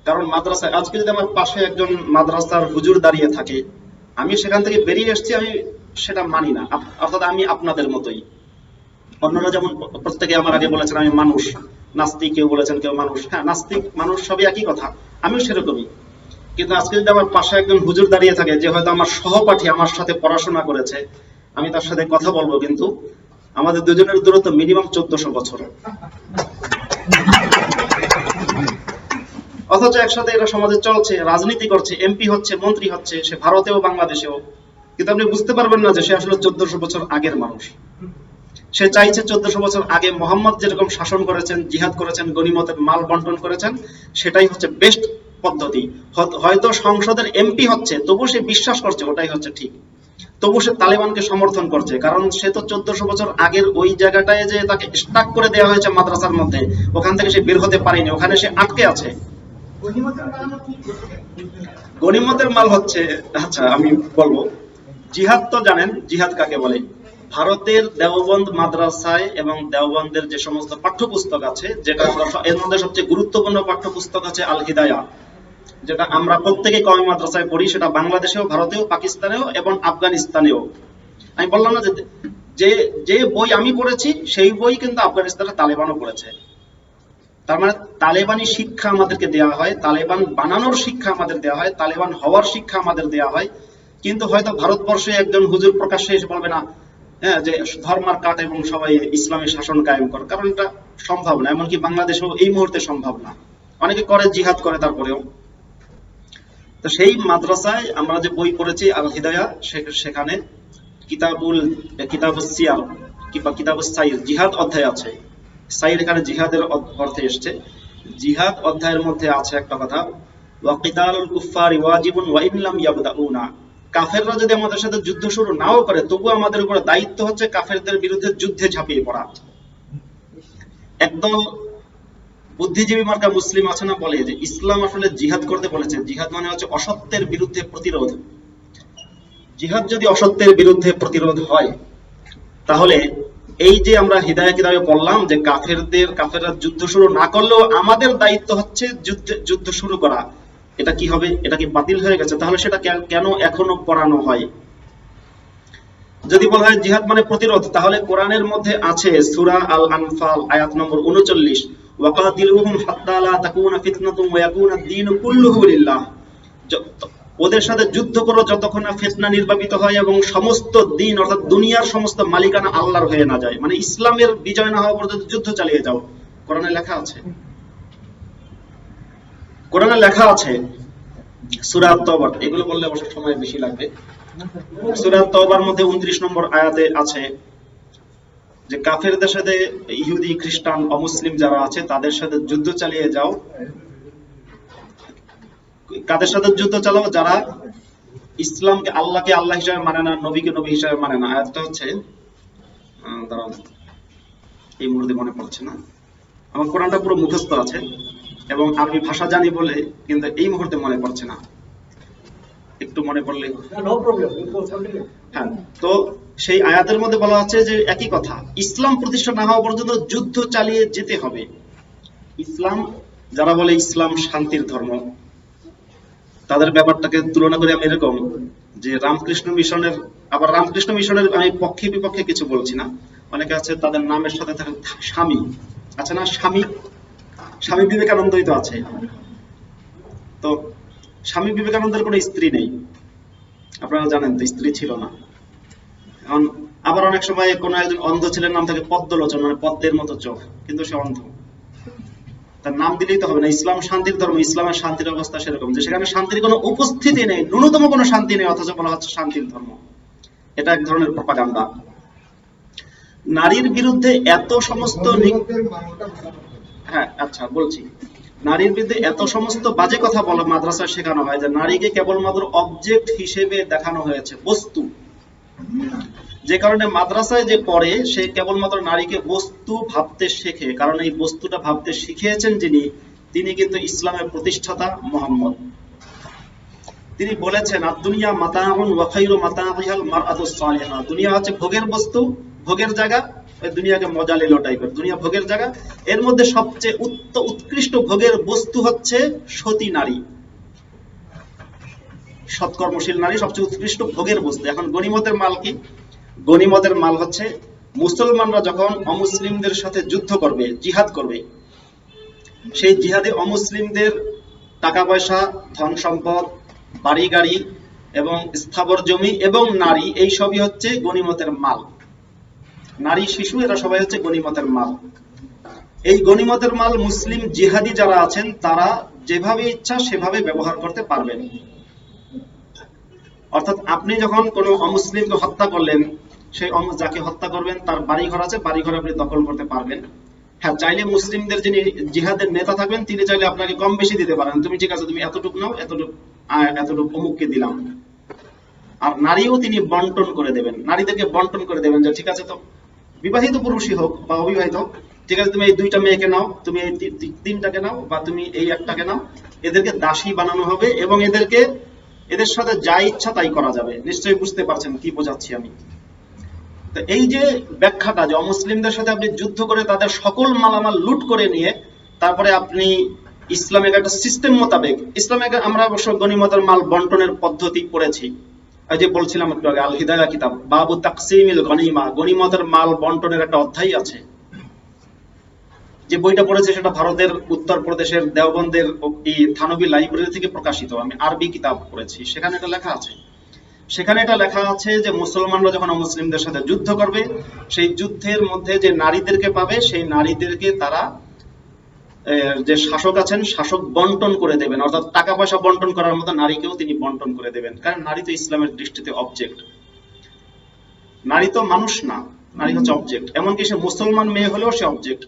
Speaker 1: কারণ মাদ্রাসায় আজকে যদি আমার পাশে একজন মাদ্রাসার হুজুর দাঁড়িয়ে থাকে, আমি সেখান থেকে বেরিয়ে এসেছি, আমি সেটা মানি না, অর্থাৎ আমি আপনাদের মতোই। অন্যরা যেমন প্রত্যেকে আমার আগে বলেছেন আমি মানুষ, নাস্তিক কেউ বলেছেন কেউ মানুষ, হ্যাঁ নাস্তিক মানুষ সবই একই কথা, আমিও সেরকমই। কিন্তু আজকে যদি আমার পাশে একজন হুজুর দাঁড়িয়ে থাকে যে হয়তো আমার সহপাঠী, আমার সাথে পড়াশোনা করেছে, আমি তার সাথে কথা বলবো, কিন্তু আমাদের দুজনের দূরত্ব মিনিমাম 1400 বছর, অথচ একসাথে এরা সমাজে চলছে, রাজনীতি করছে, এমপি হচ্ছে, মন্ত্রী হচ্ছে, সে ভারতেও বাংলাদেশেও, কিন্তু আপনি বুঝতে পারবেন না যে সে আসলে 1400 বছর আগের মানুষ। সে চাইছে 1400 বছর আগে মোহাম্মদ যেরকম শাসন করেছেন, জিহাদ করেছেন, গনিমতের মাল বন্টন করেছেন, সেটাই হচ্ছে বেস্ট পদ্ধতি। হয়তো সংসদের এমপি হচ্ছে, তবু সে বিশ্বাস করছে ওটাই হচ্ছে ঠিক, তবু সে তালেবানকে সমর্থন করছে, কারণ সে তো 1400 বছর আগের ওই জায়গাটায় যে তাকে স্টাক করে দেওয়া হয়েছে মাদ্রাসার মধ্যে, ওখান থেকে সে বের হতে পারেনি, ওখানে সে আটকে আছে। গনিমতের মাল হচ্ছে, আচ্ছা আমি বলবো, জিহাদ তো জানেন জিহাদ কাকে বলে। ভারতের দেওবন্দ মাদ্রাসায় এবং দেওবন্দের যে সমস্ত পাঠ্যপুস্তক আছে, যেটা এর মধ্যে সবচেয়ে গুরুত্বপূর্ণ পাঠ্যপুস্তক আছে আল হিদায়া, যেটা আমরা প্রত্যেকে কওমি মাদ্রাসায় পড়ি, সেটা বাংলাদেশেও, ভারতেও, পাকিস্তানেও এবং আফগানিস্তানেও। আমি বললাম না যে যে বই আমি পড়েছি সেই বই কিন্তু আফগানিস্তানে তালেবানও পড়েছে। তার মানে তালেবানি শিক্ষা আমাদেরকে দেওয়া হয়, তালেবান বানানোর শিক্ষা আমাদের দেওয়া হয়, তালেবান হওয়ার শিক্ষা আমাদের দেওয়া হয়। কিন্তু হয়তো ভারতবর্ষে একজন হুজুর প্রকাশ্যে এসে বলবে না হ্যাঁ যে ধর্মার কাট এবং সবাই ইসলামী শাসন কায়েম করে, কারণ এটা সম্ভব না, এমনকি বাংলাদেশেও এই মুহূর্তে সম্ভব না। অনেকে করে, জিহাদ করে তারপরেও। তো সেই মাদ্রাসায় আমরা যে বই পড়েছি আল হিদায়া, সেখানে কিতাবুস সিয়ার কিংবা কিতাবুস সাইর, জিহাদ অধ্যায় আছে। সাইর এখানে জিহাদের অর্থে এসেছে। জিহাদ অধ্যায়ের মধ্যে আছে একটা কথা, ওয়া কিতালুল কুফফারি ওয়াজিবুন ওয়া ইন লাম ইয়াবদাউনা, কাফেররা যদি আমাদের সাথে যুদ্ধ শুরু নাও করে, তবু আমাদের উপরে দায়িত্ব হচ্ছে কাফেরদের বিরুদ্ধে যুদ্ধে ঝাঁপিয়ে পড়া। একদল বুদ্ধিজীবী মার্কা মুসলিম আছে না, বলে যে ইসলাম আসলে জিহাদ করতে বলেছে, জিহাদ মানে হচ্ছে অসত্যের বিরুদ্ধে প্রতিরোধ। জিহাদ যদি অসত্যের বিরুদ্ধে প্রতিরোধ হয়, তাহলে এই যে আমরা হিদায়া কিতাবে পড়লাম যে কাফেররা যুদ্ধ শুরু না করলেও আমাদের দায়িত্ব হচ্ছে যুদ্ধ শুরু করা, এটা কি হবে? এটা কি বাতিল হয়ে গেছে? তাহলে সেটা কেন এখনো পড়ানো হয়? যদি বলা হয় জিহাদ মানে প্রতিরোধ, তাহলে কোরআনের মধ্যে আছে সূরা আল আনফাল আয়াত নম্বর 39, ওয়াকাতিলুহুম হাত্তা লা তাকুনা ফিতনাতুন ওয়া ইয়াকুনা আদ-দীনু কুল্লুহু লিল্লাহ, ওদের সাথে যুদ্ধ করো যতক্ষণ না ফিতনা নির্বাপিত হয় এবং সমস্ত দিন অর্থাৎ দুনিয়ার সমস্ত মালিকানা আল্লাহর হয়ে না যায়, মানে ইসলামের বিজয় না হওয়া পর্যন্ত যুদ্ধ চালিয়ে যাও। কোরআনে লেখা আছে, কোরআনে লেখা আছে সূরা আত-তাওবা, এগুলো বললে অবশ্য সময় বেশি লাগবে। সূরা আত-তাওবার মধ্যে 29 নম্বর আয়াতে আছে যে কাফেরদের সাথে, ইহুদি খ্রিস্টান অমুসলিম যারা আছে তাদের সাথে যুদ্ধ চালিয়ে যাও। কাদের সাথে যুদ্ধ চালাও? যারা ইসলামকে, আল্লাহকে আল্লাহ হিসেবে মানে না, নবীকে নবী হিসেবে মানে না। আয়াতটা হচ্ছে, দাঁড়াও এই মুহূর্তে মনে পড়ছে না, আমার কোরআনটা পুরো মুখস্থ আছে এবং আরবি ভাষা জানি বলে, কিন্তু এই মুহূর্তে মনে পড়ছে না, একটু মনে পড়লে। হ্যাঁ, তো সেই আয়াতের মধ্যে বলা হচ্ছে যে একই কথা, ইসলাম প্রতিষ্ঠা না হওয়া পর্যন্ত যুদ্ধ চালিয়ে যেতে হবে। ইসলাম, যারা বলে ইসলাম শান্তির ধর্ম, তাদের ব্যাপারটাকে তুলনা করে আমি এরকম যে রামকৃষ্ণ মিশনের, আবার রামকৃষ্ণ মিশনের আমি পক্ষে বিপক্ষে কিছু বলছি না, অনেকে আছে তাদের নামের সাথে থাকে স্বামী, আছে না স্বামী, স্বামী বিবেকানন্দই তো আছে। তো স্বামী বিবেকানন্দের কোনো স্ত্রী নেই, আপনারা জানেন তো, স্ত্রী ছিল না। এখন আবার অনেক সময় কোন একজন অন্ধ ছেলের নাম থাকে পদ্মলোচন, মানে পদ্মের মতো চোখ, কিন্তু সে অন্ধ। তার নাম দিলেই তো হবে না। ইসলাম শান্তির ধর্ম, ইসলামের শান্তির অবস্থা সেরকম যে সেখানে শান্তির কোনো উপস্থিতি নেই, ন্যূনতম কোনো শান্তি নেই, অথচ বলা হচ্ছে শান্তির ধর্ম। এটা এক ধরনের প্রপাগান্ডা। নারীর বিরুদ্ধে এত সমস্ত হ্যাঁ আচ্ছা বলছি, নারীর বিরুদ্ধে এত সমস্ত বাজে কথা বলা মাদ্রাসায় শেখানো হয় যে নারীকে কেবলমাত্র অবজেক্ট হিসেবে দেখানো হয়েছে, বস্তু। যে কারণে মাদ্রাসায় যে পড়ে সে কেবলমাত্র নারীকে বস্তু ভাবতে শেখে, কারণ এই বস্তুটা ভাবতে শিখিয়েছেন যিনি, তিনি কিন্তু ইসলামের প্রতিষ্ঠাতা মুহাম্মদ। তিনি বলেছেন আদ-দুনিয়া মাতাউন ওয়া খায়রু মাতাইহাল মারআতুস সালিহা, দুনিয়া হচ্ছে ভোগের বস্তু, ভোগের জায়গা, ওই দুনিয়াকে মজা লিলো টাইপের, দুনিয়া ভোগের জায়গা, এর মধ্যে সবচেয়ে উৎকৃষ্ট ভোগের বস্তু হচ্ছে সতী নারী, সৎকর্মশীল নারী সবচেয়ে উৎকৃষ্ট ভোগের বস্তু। এখন গনিমতের মাল কি? গনিমতের মাল হচ্ছে মুসলমানরা যখন অমুসলিমদের সাথে যুদ্ধ করবে, জিহাদ করবে, সেই জিহাদে অমুসলিমদের টাকা পয়সা, ধন সম্পদ, বাড়ি গাড়ি এবং স্থাবর জমি এবং নারী, এই সবই হচ্ছে গনিমতের মাল। নারী শিশু এরা সবাই হচ্ছে গনিমতের মাল। এই গনিমতের মাল মুসলিম জিহাদি যারা আছেন তারা যেভাবে ইচ্ছা সেভাবে ব্যবহার করতে পারবেন। অর্থাৎ আপনি যখন কোনো অমুসলিমকে হত্যা করলেন, সেই যাকে হত্যা করবেন তার বাড়ি ঘর আছে, বাড়ি ঘর আপনি দখল করতে পারবেন। হ্যাঁ, চাইলে মুসলিমদের যিনি জিহাদের নেতা থাকবেন তিনি চাইলে আপনাকে কম বেশি দিতে পারেন, তুমি ঠিক আছে তুমি এতটুকু নাও, এতটুকু অমুককে দিলাম। আর নারীও তিনি বন্টন করে দেবেন, নারীদেরকে বন্টন করে দেবেন যে ঠিক আছে তো বিবাহিত পুরুষই হোক বা অবিবাহিত, ঠিক আছে তুমি এই 2টা মেয়েকে নাও, তুমি এই 3টাকে নাও, বা তুমি এই 1টাকে নাও, এদেরকে দাসী বানানো হবে এবং এদের সাথে যা ইচ্ছা তাই করা যাবে। নিশ্চয়ই বুঝতে পারছেন কি বোঝাচ্ছি আমি। তো এই যে ব্যাখ্যাটা যে অমুসলিমদের সাথে আপনি যুদ্ধ করে তাদের সকল মালামাল লুট করে নিয়ে তারপরে আপনি ইসলামিক একটা সিস্টেম মোতাবেক, ইসলামিক আমরা অবশ্য গনিমতের মাল বন্টনের পদ্ধতি পড়েছি, এই যে বলছিলাম একটু আগে, আল হিদায়া কিতাব, বাবু তাকসিমিল গনিমা, গনিমতের মাল বন্টনের একটা অধ্যায় আছে। যে বইটা পড়েছে সেটা ভারতের উত্তরপ্রদেশের দেওবন্দের থানবী লাইব্রেরি থেকে প্রকাশিত, আমি আরবি কিতাব পড়েছি, সেখানে এটা লেখা আছে। সেখানে এটা লেখা আছে যে মুসলমানরা যখন মুসলিমদের সাথে যুদ্ধ করবে, সেই যুদ্ধের মধ্যে যে নারীদেরকে পাবে সেই নারীদেরকে তারা যে শাসক আছেন শাসক বন্টন করে দেবেন, অর্থাৎ টাকা পয়সা বন্টন করার মতো নারীকেও তিনি বন্টন করে দেবেন। কারণ নারী তো ইসলামের দৃষ্টিতে অবজেক্ট, নারী তো মানুষ না, নারী হচ্ছে অবজেক্ট। এমনকি সে মুসলমান মেয়ে হলেও সে অবজেক্ট।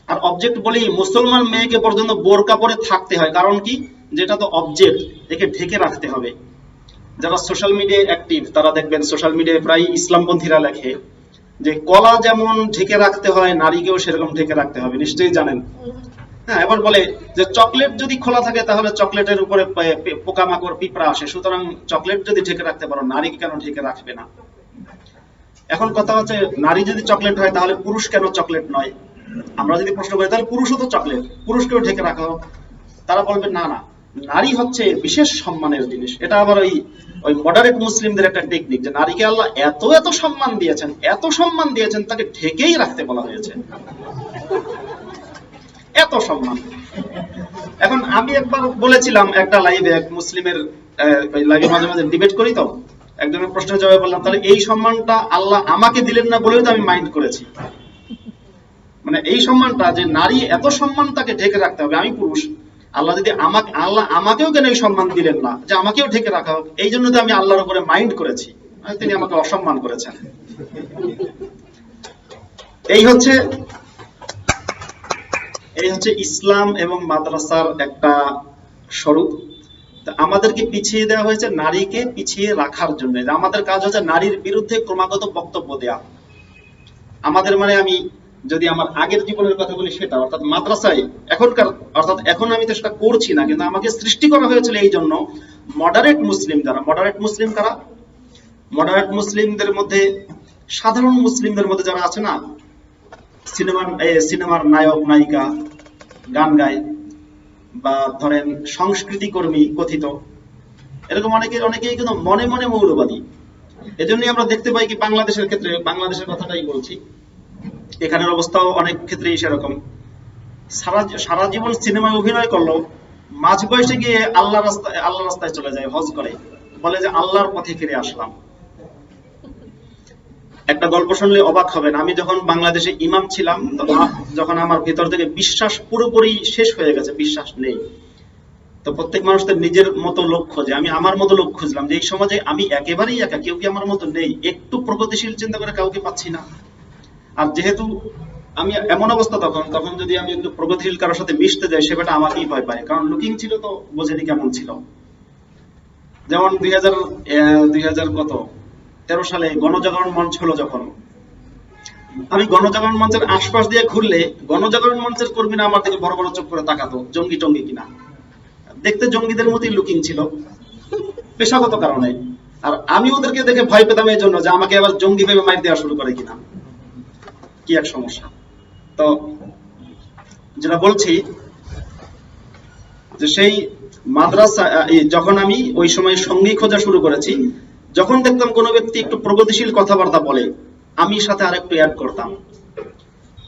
Speaker 1: আর অবজেক্ট বলেই মুসলমান মেয়েকে পর্যন্ত বোরকা পরে থাকতে হয়, কারণ কি, যেটা তো অবজেক্ট, একে ঢেকে রাখতে হবে। যারা সোশ্যাল মিডিয়ায় অ্যাক্টিভ তারা দেখবেন সোশ্যাল মিডিয়ায় প্রায় ইসলামপন্থীরা লেখে যে কলা যেমন ঢেকে রাখতে হয় নারীকেও সেরকম ঢেকে রাখতে হবে, নিশ্চয়ই জানেন। হ্যাঁ, এবার বলে যে চকলেট যদি খোলা থাকে তাহলে চকলেটের উপরে পোকামাকড় পিঁপড়া আসে, সুতরাং চকলেট যদি ঢেকে রাখতে পারো নারীকে কেন ঢেকে রাখবে না? এখন কথা হচ্ছে নারী যদি চকলেট হয় তাহলে পুরুষ কেন চকলেট নয়? আমরা যদি প্রশ্ন করি তাহলে পুরুষও তো চকলেট, পুরুষকেও ঢেকে রাখা হোক। তারা বলবে না না, নারী হচ্ছে বিশেষ সম্মানের জিনিস। এটা আবার ওই মডারেট মুসলিমদের একটা টেকনিক যে নারীকে আল্লাহ এত এত সম্মান দিয়েছেন, এত সম্মান দিয়েছেন তাকে ঢেকেই রাখতে বলা হয়েছে, এত সম্মান। এখন আমি একবার বলেছিলাম একটা লাইভে, এক মুসলিমের লাইভে মাঝে মাঝে ডিবেট করি, তো একজনের প্রশ্নের জবাবে বললাম তাহলে এই সম্মানটা আল্লাহ আমাকে দিলেন না বলেও তো আমি মাইন্ড করেছি। মানে এই সম্মানটা যে নারী এত সম্মান তাকে ঢেকে রাখতে হবে, আমি পুরুষ, আল্লাহ যদি আল্লাহ আমাকেও কেন এই সম্মান দিলেন না যে আমাকেও ঢেকে রাখা হোক, এই জন্য তো আমি আল্লাহর উপরে মাইন্ড করেছি, তিনি আমাকে অসম্মান করেছেন। এই হচ্ছে ইসলাম এবং মাদ্রাসার একটা স্বরূপ। আমাদেরকে পিছিয়ে দেওয়া হয়েছে নারীকে পিছিয়ে রাখার জন্য। আমাদের কাজ হচ্ছে নারীর বিরুদ্ধে ক্রমাগত বক্তব্য দেয়া। আমাদের মানে আমি যদি আমার আগের জীবনের কথা বলি সেটা, অর্থাৎ মাদ্রাসায় এখনকার, অর্থাৎ এখন আমি তো সেটা করছি না, কিন্তু আমাকে সৃষ্টি করা হয়েছিল এই জন্য মডারেট মুসলিম যারা, মডারেট মুসলিম কারা? মডারেট মুসলিমদের মধ্যে, সাধারণ মুসলিমদের মধ্যে যারা আছে না, সিনেমার নায়ক নায়িকা গান গায়, বা ধরেন সংস্কৃতি কর্মী কথিত, এরকম অনেকেই কিন্তু মনে মনে মৌলবাদী। এজন্যই আমরা দেখতে পাই কি বাংলাদেশের ক্ষেত্রে, বাংলাদেশের কথাটাই বলছি, এখানের অবস্থাও অনেক ক্ষেত্রেই সেরকম। সারা জীবন সিনেমায় অভিনয় করলো, মাঝ বয়সে গিয়ে আল্লাহ রাস্তায় চলে যায়, হজ করে, বলে যে আল্লাহর পথে ফিরে আসলাম। একটা গল্প শুনলে অবাক হবেন। আমি যখন বাংলাদেশে ইমাম ছিলাম, যখন আমার ভেতর থেকে বিশ্বাস পুরোপুরি শেষ হয়ে গেছে, বিশ্বাস নেই, তো প্রত্যেক মানুষের নিজের মতো লোক খোঁজে। আমি আমার মতো লোক খুঁজলাম যে এই সমাজে আমি একেবারেই একা, কেউ কি আমার মতো নেই, একটু প্রগতিশীল চিন্তা করে কাউকে পাচ্ছি না। আর যেহেতু আমি এমন অবস্থা তখন যদি আমি একটু প্রগতিশীল কারোর সাথে মিশতে যাই, সে বেটা আমাকেই ভয় পায়, কারণ লুকিং ছিল তো বোঝেনি কেমন ছিল। যেমন 2013 সালে গণজাগরণ মঞ্চ হলো, যখন আমি গণজাগরণ মঞ্চের আশপাশ দিয়ে ঘুরলে গণজাগরণ মঞ্চের কর্মীরা আমার দিকে বড় বড় চোখ করে তাকাতো, জঙ্গি টঙ্গি কিনা। দেখতে জঙ্গিদের মতোই লুকিং ছিল পেশাগত কারণে, আর আমি ওদেরকে দেখে ভয় পেতাম এই জন্য যে আমাকে আবার জঙ্গি ভেবে মাইর দেওয়া শুরু করে কিনা, কি এক সমস্যা। তো যেটা বলছি যে সেই মাদ্রাসা, যখন আমি ওই সময় সঙ্গী খোঁজা শুরু করেছি, যখন দেখতাম কোনো ব্যক্তি একটু প্রগতিশীল কথাবার্তা বলে, আমি সাথে আর একটু অ্যাড করতাম।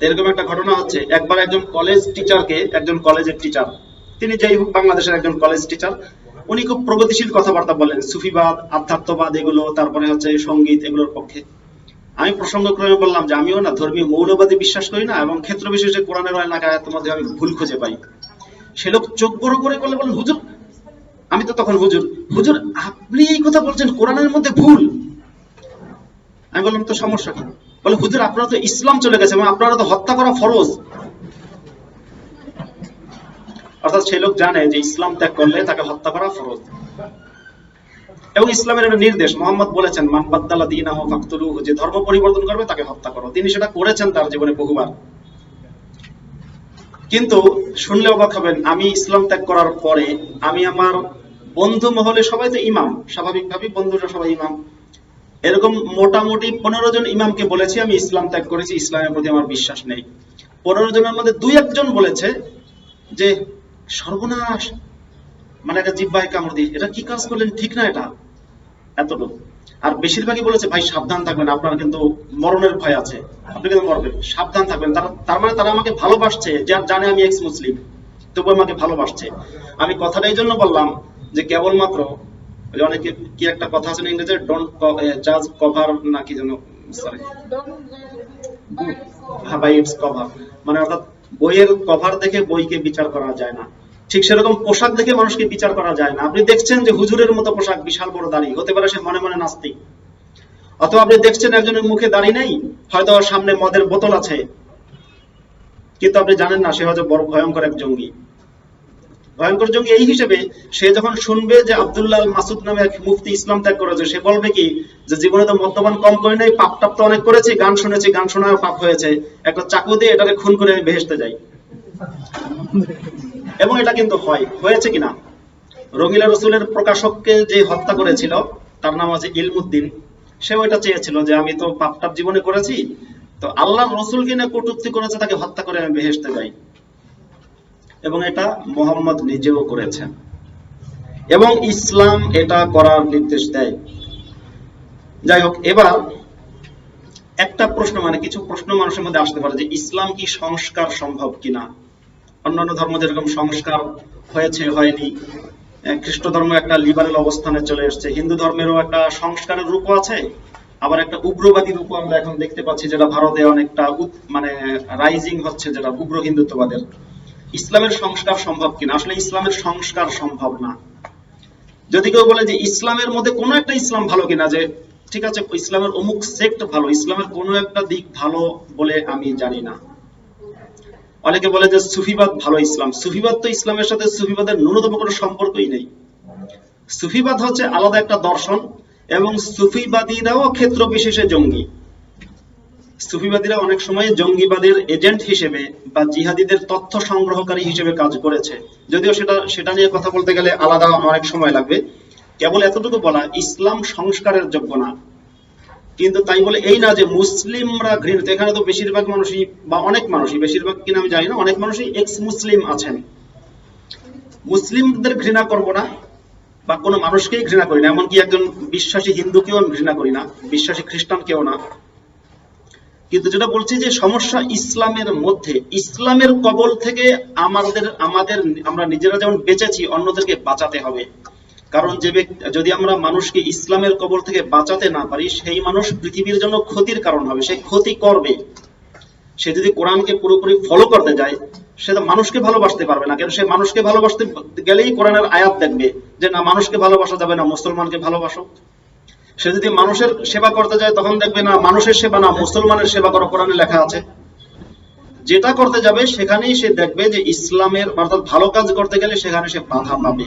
Speaker 1: এরকম একটা ঘটনা হচ্ছে, একবার একজন কলেজ টিচারকে, একজন কলেজের টিচার, তিনি যাই হোক বাংলাদেশের একজন কলেজ টিচার, উনি খুব প্রগতিশীল কথাবার্তা বলেন, সুফিবাদ, আধ্যাত্মবাদ এগুলো, তারপরে হচ্ছে সঙ্গীত, এগুলোর পক্ষে। আমি প্রসঙ্গক্রমে বললাম যে আমিও না ধর্মীয় মৌলবাদী বিশ্বাস করি না, এবং ক্ষেত্র বিশেষে কোরআনের আয়াতের মধ্যে আমি ভুল খুঁজে পাই। সে লোক চোখ বড় করে বলে, বলেন হুজুর, আমি তো তখন হুজুর হুজুর আপনি এই কথা বলছেন কোরআনের মধ্যে ভুল। আমি বললাম তো সমস্যা কি? বলে হুজুর আপনারা তো ইসলাম চলে গেছে এবং আপনারা তো হত্যা করা ফরজ। অর্থাৎ সেই লোক জানে যে ইসলাম ত্যাগ করলে তাকে হত্যা করা ফরজ, এবং ইসলামের একটা নির্দেশ, মোহাম্মদ বলেছেন মান বাদদালা দীনাহু ফাকতুলুহু, যে ধর্ম পরিবর্তন করবে তাকে হত্যা করো। তিনি সেটা করেছেন তার জীবনে বহুবার। কিন্তু শুনলে অবাক হবেন, আমি ইসলাম ত্যাগ করার পরে আমি আমার বন্ধু মহলে, সবাই তো ইমাম, স্বাভাবিকভাবেই বন্ধুরা সবাই ইমাম, এরকম মোটামুটি 15 জন ইমামকে বলেছি আমি ইসলাম ত্যাগ করেছি, ইসলামের প্রতি আমার বিশ্বাস নেই। 15 জনের মধ্যে 2-1 জন বলেছে যে সর্বনাশ, মানে একটা জিহ্বায় কামড় দিয়ে, এটা কি কাজ করলেন, ঠিক না এটা, এতটুকু। আর বেশিরভাগই বলেছে ভাই সাবধান থাকবেন, আপনার কিন্তু মরণের ভয় আছে, আপনি কিন্তু মরবেন, সাবধান থাকবেন। তার মানে তারা আমাকে ভালোবাসছে, জানে আমি এক্স মুসলিম, তবু আমাকে ভালোবাসছে। আমি কথাটা এই জন্য বললাম যে কেবলমাত্র অনেকে কি একটা কথা আছে না ইংরেজিতে, ডোন্ট জাজ কভার না কি যেন, সরি, বাই ইটস কভার, মানে অর্থাৎ বইয়ের কভার দেখে বইকে বিচার করা যায় না। ঠিক সেরকম পোশাক দেখে মানুষকে বিচার করা যায় না। আপনি দেখছেন যে হুজুরের মতো পোশাক, বিশাল বড় দাড়ি, হতে পারে সে মনে মনে নাস্তিক। অথবা আপনি দেখছেন একজনের মুখে দাড়ি নেই, হয়তো ওর সামনে মদের বোতল আছে, কিন্তু আপনি জানেন না সে হয়তো বড় ভয়ঙ্কর এক জঙ্গি। ভয়ঙ্কর জঙ্গি এই হিসেবে, সে যখন শুনবে যে আব্দুল্লাহ মাসুদ নামে এক মুফতি ইসলাম ত্যাগ করেছে, সে বলবে কি যে জীবনে তো মদ্যপান কম করে নাই, পাপ টাপ তো অনেক করেছি, গান শুনেছি, গান শোনায় পাপ হয়েছে, একটা চাকু দিয়ে এটারে খুন করে আমি বেহেশতে যাই। এবং এটা কিন্তু হয়েছে কিনা, রঙিলা রসুলের প্রকাশককে যে হত্যা করেছিল, তার নাম আছে ইলমুদ্দিন, সে ওইটা চেয়েছিল যে আমি তো পাপ টাপ জীবনে করেছি, তো আল্লাহ রসুল কিনা কটূক্তি করেছে, তাকে হত্যা করে আমি বেহেশতে যাই। এবং এটা মুহাম্মদ নিজেও করেছেন, এবং ইসলাম এটা করার নির্দেশ দেয়। যাই হোক, এবার একটা প্রশ্ন, মানে কিছু প্রশ্ন মানুষের মধ্যে আসতে পারে যে ইসলাম কি সংস্কার সম্ভব কিনা। অন্যান্য ধর্ম যেরকম সংস্কার হয়েছে, হয়নি, খ্রিস্ট ধর্ম একটা লিবারেল অবস্থানে চলে এসেছে, হিন্দু ধর্মেরও একটা সংস্কারের রূপ আছে, আবার একটা উগ্রবাদী রূপ আমরা এখন দেখতে পাচ্ছি, যেটা ভারতে অনেকটা মানে রাইজিং হচ্ছে, যেটা উগ্র হিন্দুত্ববাদের। ইসলামের সংস্কার সম্ভব কিনা? আসলে ইসলামের সংস্কার সম্ভব না। যদি কেউ বলে যে ইসলামের মধ্যে কোনো একটা ইসলাম ভালো কিনা, যে ঠিক আছে ইসলামের অমুক সেক্ট ভালো, ইসলামের কোনো একটা দিক ভালো বলে আমি জানি না। অনেকে বলে যে সুফিবাদ ভালো ইসলাম, সুফিবাদ তো ইসলামের সাথে সুফিবাদের ন্যূনতম কোনো সম্পর্কই নেই। সুফিবাদ হচ্ছে আলাদা একটা দর্শন, এবং সুফিবাদীরাও ক্ষেত্র বিশেষে জঙ্গি। সুফিবাদীরা অনেক সময় জঙ্গিবাদের এজেন্ট হিসেবে বা জিহাদিদের তথ্য সংগ্রহকারী হিসেবে কাজ করেছে, যদিও সেটা নিয়ে কথা বলতে গেলে আলাদা অনেক সময় লাগবে। কেবল এতটুকু বলা, ইসলাম সংস্কারের যোগ্য না, কিন্তু তাই বলে এই না যে মুসলিমরা ঘৃণিত। এখানে তো বেশিরভাগ মানুষই, বা অনেক মানুষই, বেশিরভাগ কিনা আমি জানি না, অনেক মানুষই এক্স মুসলিম আছেন। মুসলিমদের ঘৃণা করব না, বা কোনো মানুষকেই ঘৃণা করি না, এমনকি একজন বিশ্বাসী হিন্দুকেও আমি ঘৃণা করি না, বিশ্বাসী খ্রিস্টানকেও না। কিন্তু যেটা বলছি যে সমস্যা ইসলামের মধ্যে, ইসলামের কবল থেকে আমরা নিজেরা যেমন বেঁচেছি, অন্যদেরকে বাঁচাতে হবে। কারণ যে ব্যক্তি, যদি আমরা মানুষকে ইসলামের কবল থেকে বাঁচাতে না পারি, সেই মানুষ পৃথিবীর জন্য ক্ষতির কারণ হবে, সে ক্ষতি করবে। সে যদি কোরআনকে পুরোপুরি ফলো করতে যায়, সে তো মানুষকে ভালোবাসতে পারবে না, কেন সে মানুষকে ভালোবাসতে গেলেই কোরআনের আয়াত দেখবে যে না, মানুষকে ভালোবাসা যাবে না, মুসলমানকে ভালোবাসো। সে যদি মানুষের সেবা করতে যায়, তখন দেখবে না, মানুষের সেবা না, মুসলমানের সেবা করো, কোরআনে লেখা আছে। যেটা করতে যাবে সেখানেই সে দেখবে যে ইসলামের, অর্থাৎ ভালো কাজ করতে গেলে সেখানে সে বাধা পাবে।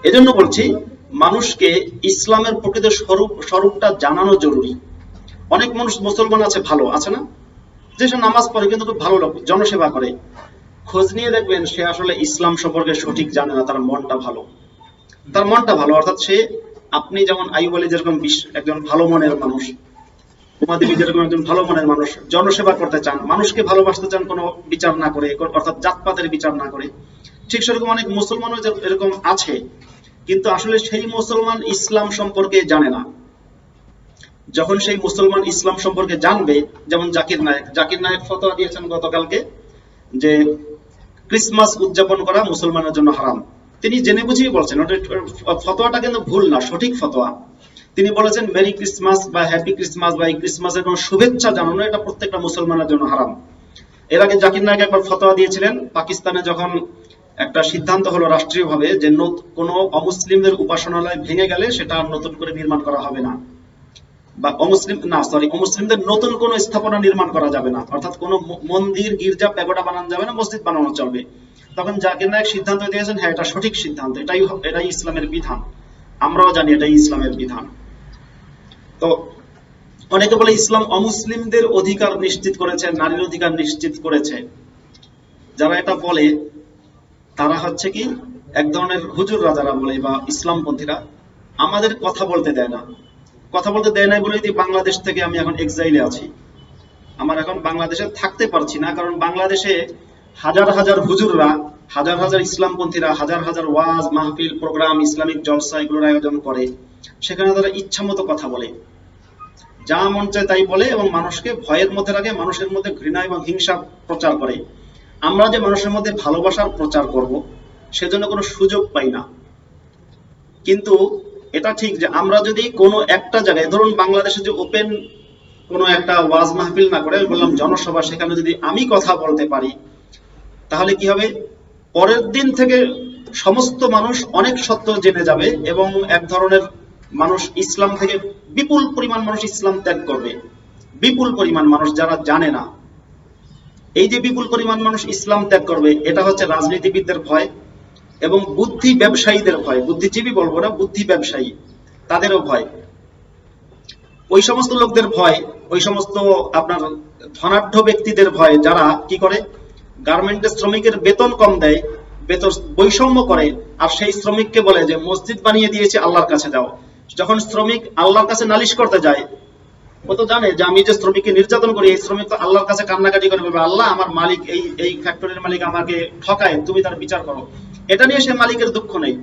Speaker 1: এজন্য বলছি, মানুষকে ইসলামের প্রকৃত স্বরূপটা জানানো জরুরি। অনেক মানুষ মুসলমান আছে, ভালো আছে না, যে সে নামাজ পড়ে কিন্তু খুব ভালো লোক, জনসেবা করে, খোঁজ নিয়ে দেখবেন সে আসলে ইসলাম সম্পর্কে সঠিক জানে না, তার মনটা ভালো, তার মনটা ভালো। অর্থাৎ সে, আপনি যেমন আইয়ুব আলী যেরকম একজন ভালো মনের মানুষ, উমা দেবী যেরকম একজন ভালো মনের মানুষ, জনসেবা করতে চান, মানুষকে ভালোবাসতে চান কোনো বিচার না করে, অর্থাৎ জাতপাতের বিচার না করে, ঠিক সেরকম অনেক মুসলমানও এরকম আছে, কিন্তু আসলে সেই মুসলমান ইসলাম সম্পর্কে জানে না। যখন সেই মুসলমান ইসলাম সম্পর্কে জানবে, যেমন জাকির নায়েক ফতোয়া দিয়েছেন গতকালকে যে ক্রিসমাস উদযাপন করা মুসলমানের জন্য হারাম। তিনি জেনে বুঝিয়ে বলছেন, ওটা ফতোয়াটা কিন্তু ভুল না, সঠিক ফতোয়া। তিনি বলেছেন মেরি ক্রিসমাস বা হ্যাপি ক্রিসমাস বা এই ক্রিসমাসের কোনো শুভেচ্ছা জানানো, এটা প্রত্যেকটা মুসলমানের জন্য হারাম। এর আগে জাকির নায়েক একবার ফতোয়া দিয়েছিলেন, পাকিস্তানে যখন একটা সিদ্ধান্ত হলো রাষ্ট্রীয়ভাবে যে কোনো অমুসলিমদের উপাসনালয় ভেঙে গেলে সেটা নতুন করে নির্মাণ করা হবে না, বা অমুসলিমদের নতুন কোন স্থাপনা নির্মাণ করা যাবে না, অর্থাৎ কোন মন্দির, গির্জা, প্যাগোডা বানানো যাবে না, মসজিদ বানানো চলবে। তখন জাকির নায়েক সিদ্ধান্ত দিয়েছেন, হ্যাঁ এটা সঠিক সিদ্ধান্ত, এটাই ইসলামের বিধান, আমরাও জানি এটাই ইসলামের বিধান। তো অনেকে বলে ইসলাম অমুসলিমদের অধিকার নিশ্চিত করেছে, নারীর অধিকার নিশ্চিত করেছে। যারা এটা বলে তারা হচ্ছে কি এক ধরনের হুজুররা যারা বলে, বা ইসলামপন্থীরা, আমাদের কথা বলতে দেয় না। কথা বলতে দেয় নাই বলেই বাংলাদেশ থেকে আমি এখন এক্সাইলে আছি, আমার এখন বাংলাদেশে থাকতে পারছি না, কারণ বাংলাদেশে হাজার হাজার হুজুররা, হাজার হাজার ইসলামপন্থীরা হাজার হাজার ওয়াজ মাহফিল, প্রোগ্রাম, ইসলামিক জলসা এগুলোর আয়োজন করে, সেখানে তারা ইচ্ছা মতো কথা বলে, যা মন চায় তাই বলে, এবং মানুষকে ভয়ের মধ্যে রাখে, মানুষের মধ্যে ঘৃণা এবং হিংসা প্রচার করে। আমরা যে মানুষের মধ্যে ভালোবাসার প্রচার করব, সেজন্য কোনো সুযোগ পাই না। কিন্তু এটা ঠিক যে আমরা যদি কোনো একটা জায়গায়, ধরুন বাংলাদেশে যে ওপেন কোনো একটা ওয়াজ মাহফিল না করে, আমি বললাম জনসভা, সেখানে যদি আমি কথা বলতে পারি, তাহলে কি হবে, পরের দিন থেকে সমস্ত মানুষ অনেক সত্য জেনে যাবে, এবং এক ধরনের মানুষ ইসলাম থেকে, বিপুল পরিমাণ মানুষ ইসলাম ত্যাগ করবে, বিপুল পরিমাণ মানুষ যারা জানে না। এই যে বিপুল পরিমাণ মানুষ ইসলাম ত্যাগ করবে, এটা হচ্ছে রাজনীতিবিদদের ভয় এবং বুদ্ধি ব্যবসায়ীদের ভয়, বুদ্ধিজীবী বলবো না, বুদ্ধি ব্যবসায়ী, তাদেরও ভয়। ওই সমস্ত লোকদের ভয়, ওই সমস্ত আপনার ধনাঢ্য ব্যক্তিদের ভয়, যারা কি করে, গার্মেন্টের শ্রমিকের বেতন কম দেয়, বেতন বৈষম্য করে, আর সেই শ্রমিককে বলে যে মসজিদ বানিয়ে দিয়েছে, আল্লাহর কাছে যাও। যখন শ্রমিক আল্লাহর কাছে নালিশ করতে যায়, ও তো জানে যে আমি যে শ্রমিককে নির্যাতন করি, এই শ্রমিক তো আল্লাহর কাছে কান্নাকাটি করে বলবে, আল্লাহ আমার মালিক, এই ফ্যাক্টরির মালিক আমাকে ঠকায়, তুমি তার বিচার করো। এটা নিয়ে সে মালিকের দুঃখ নেই,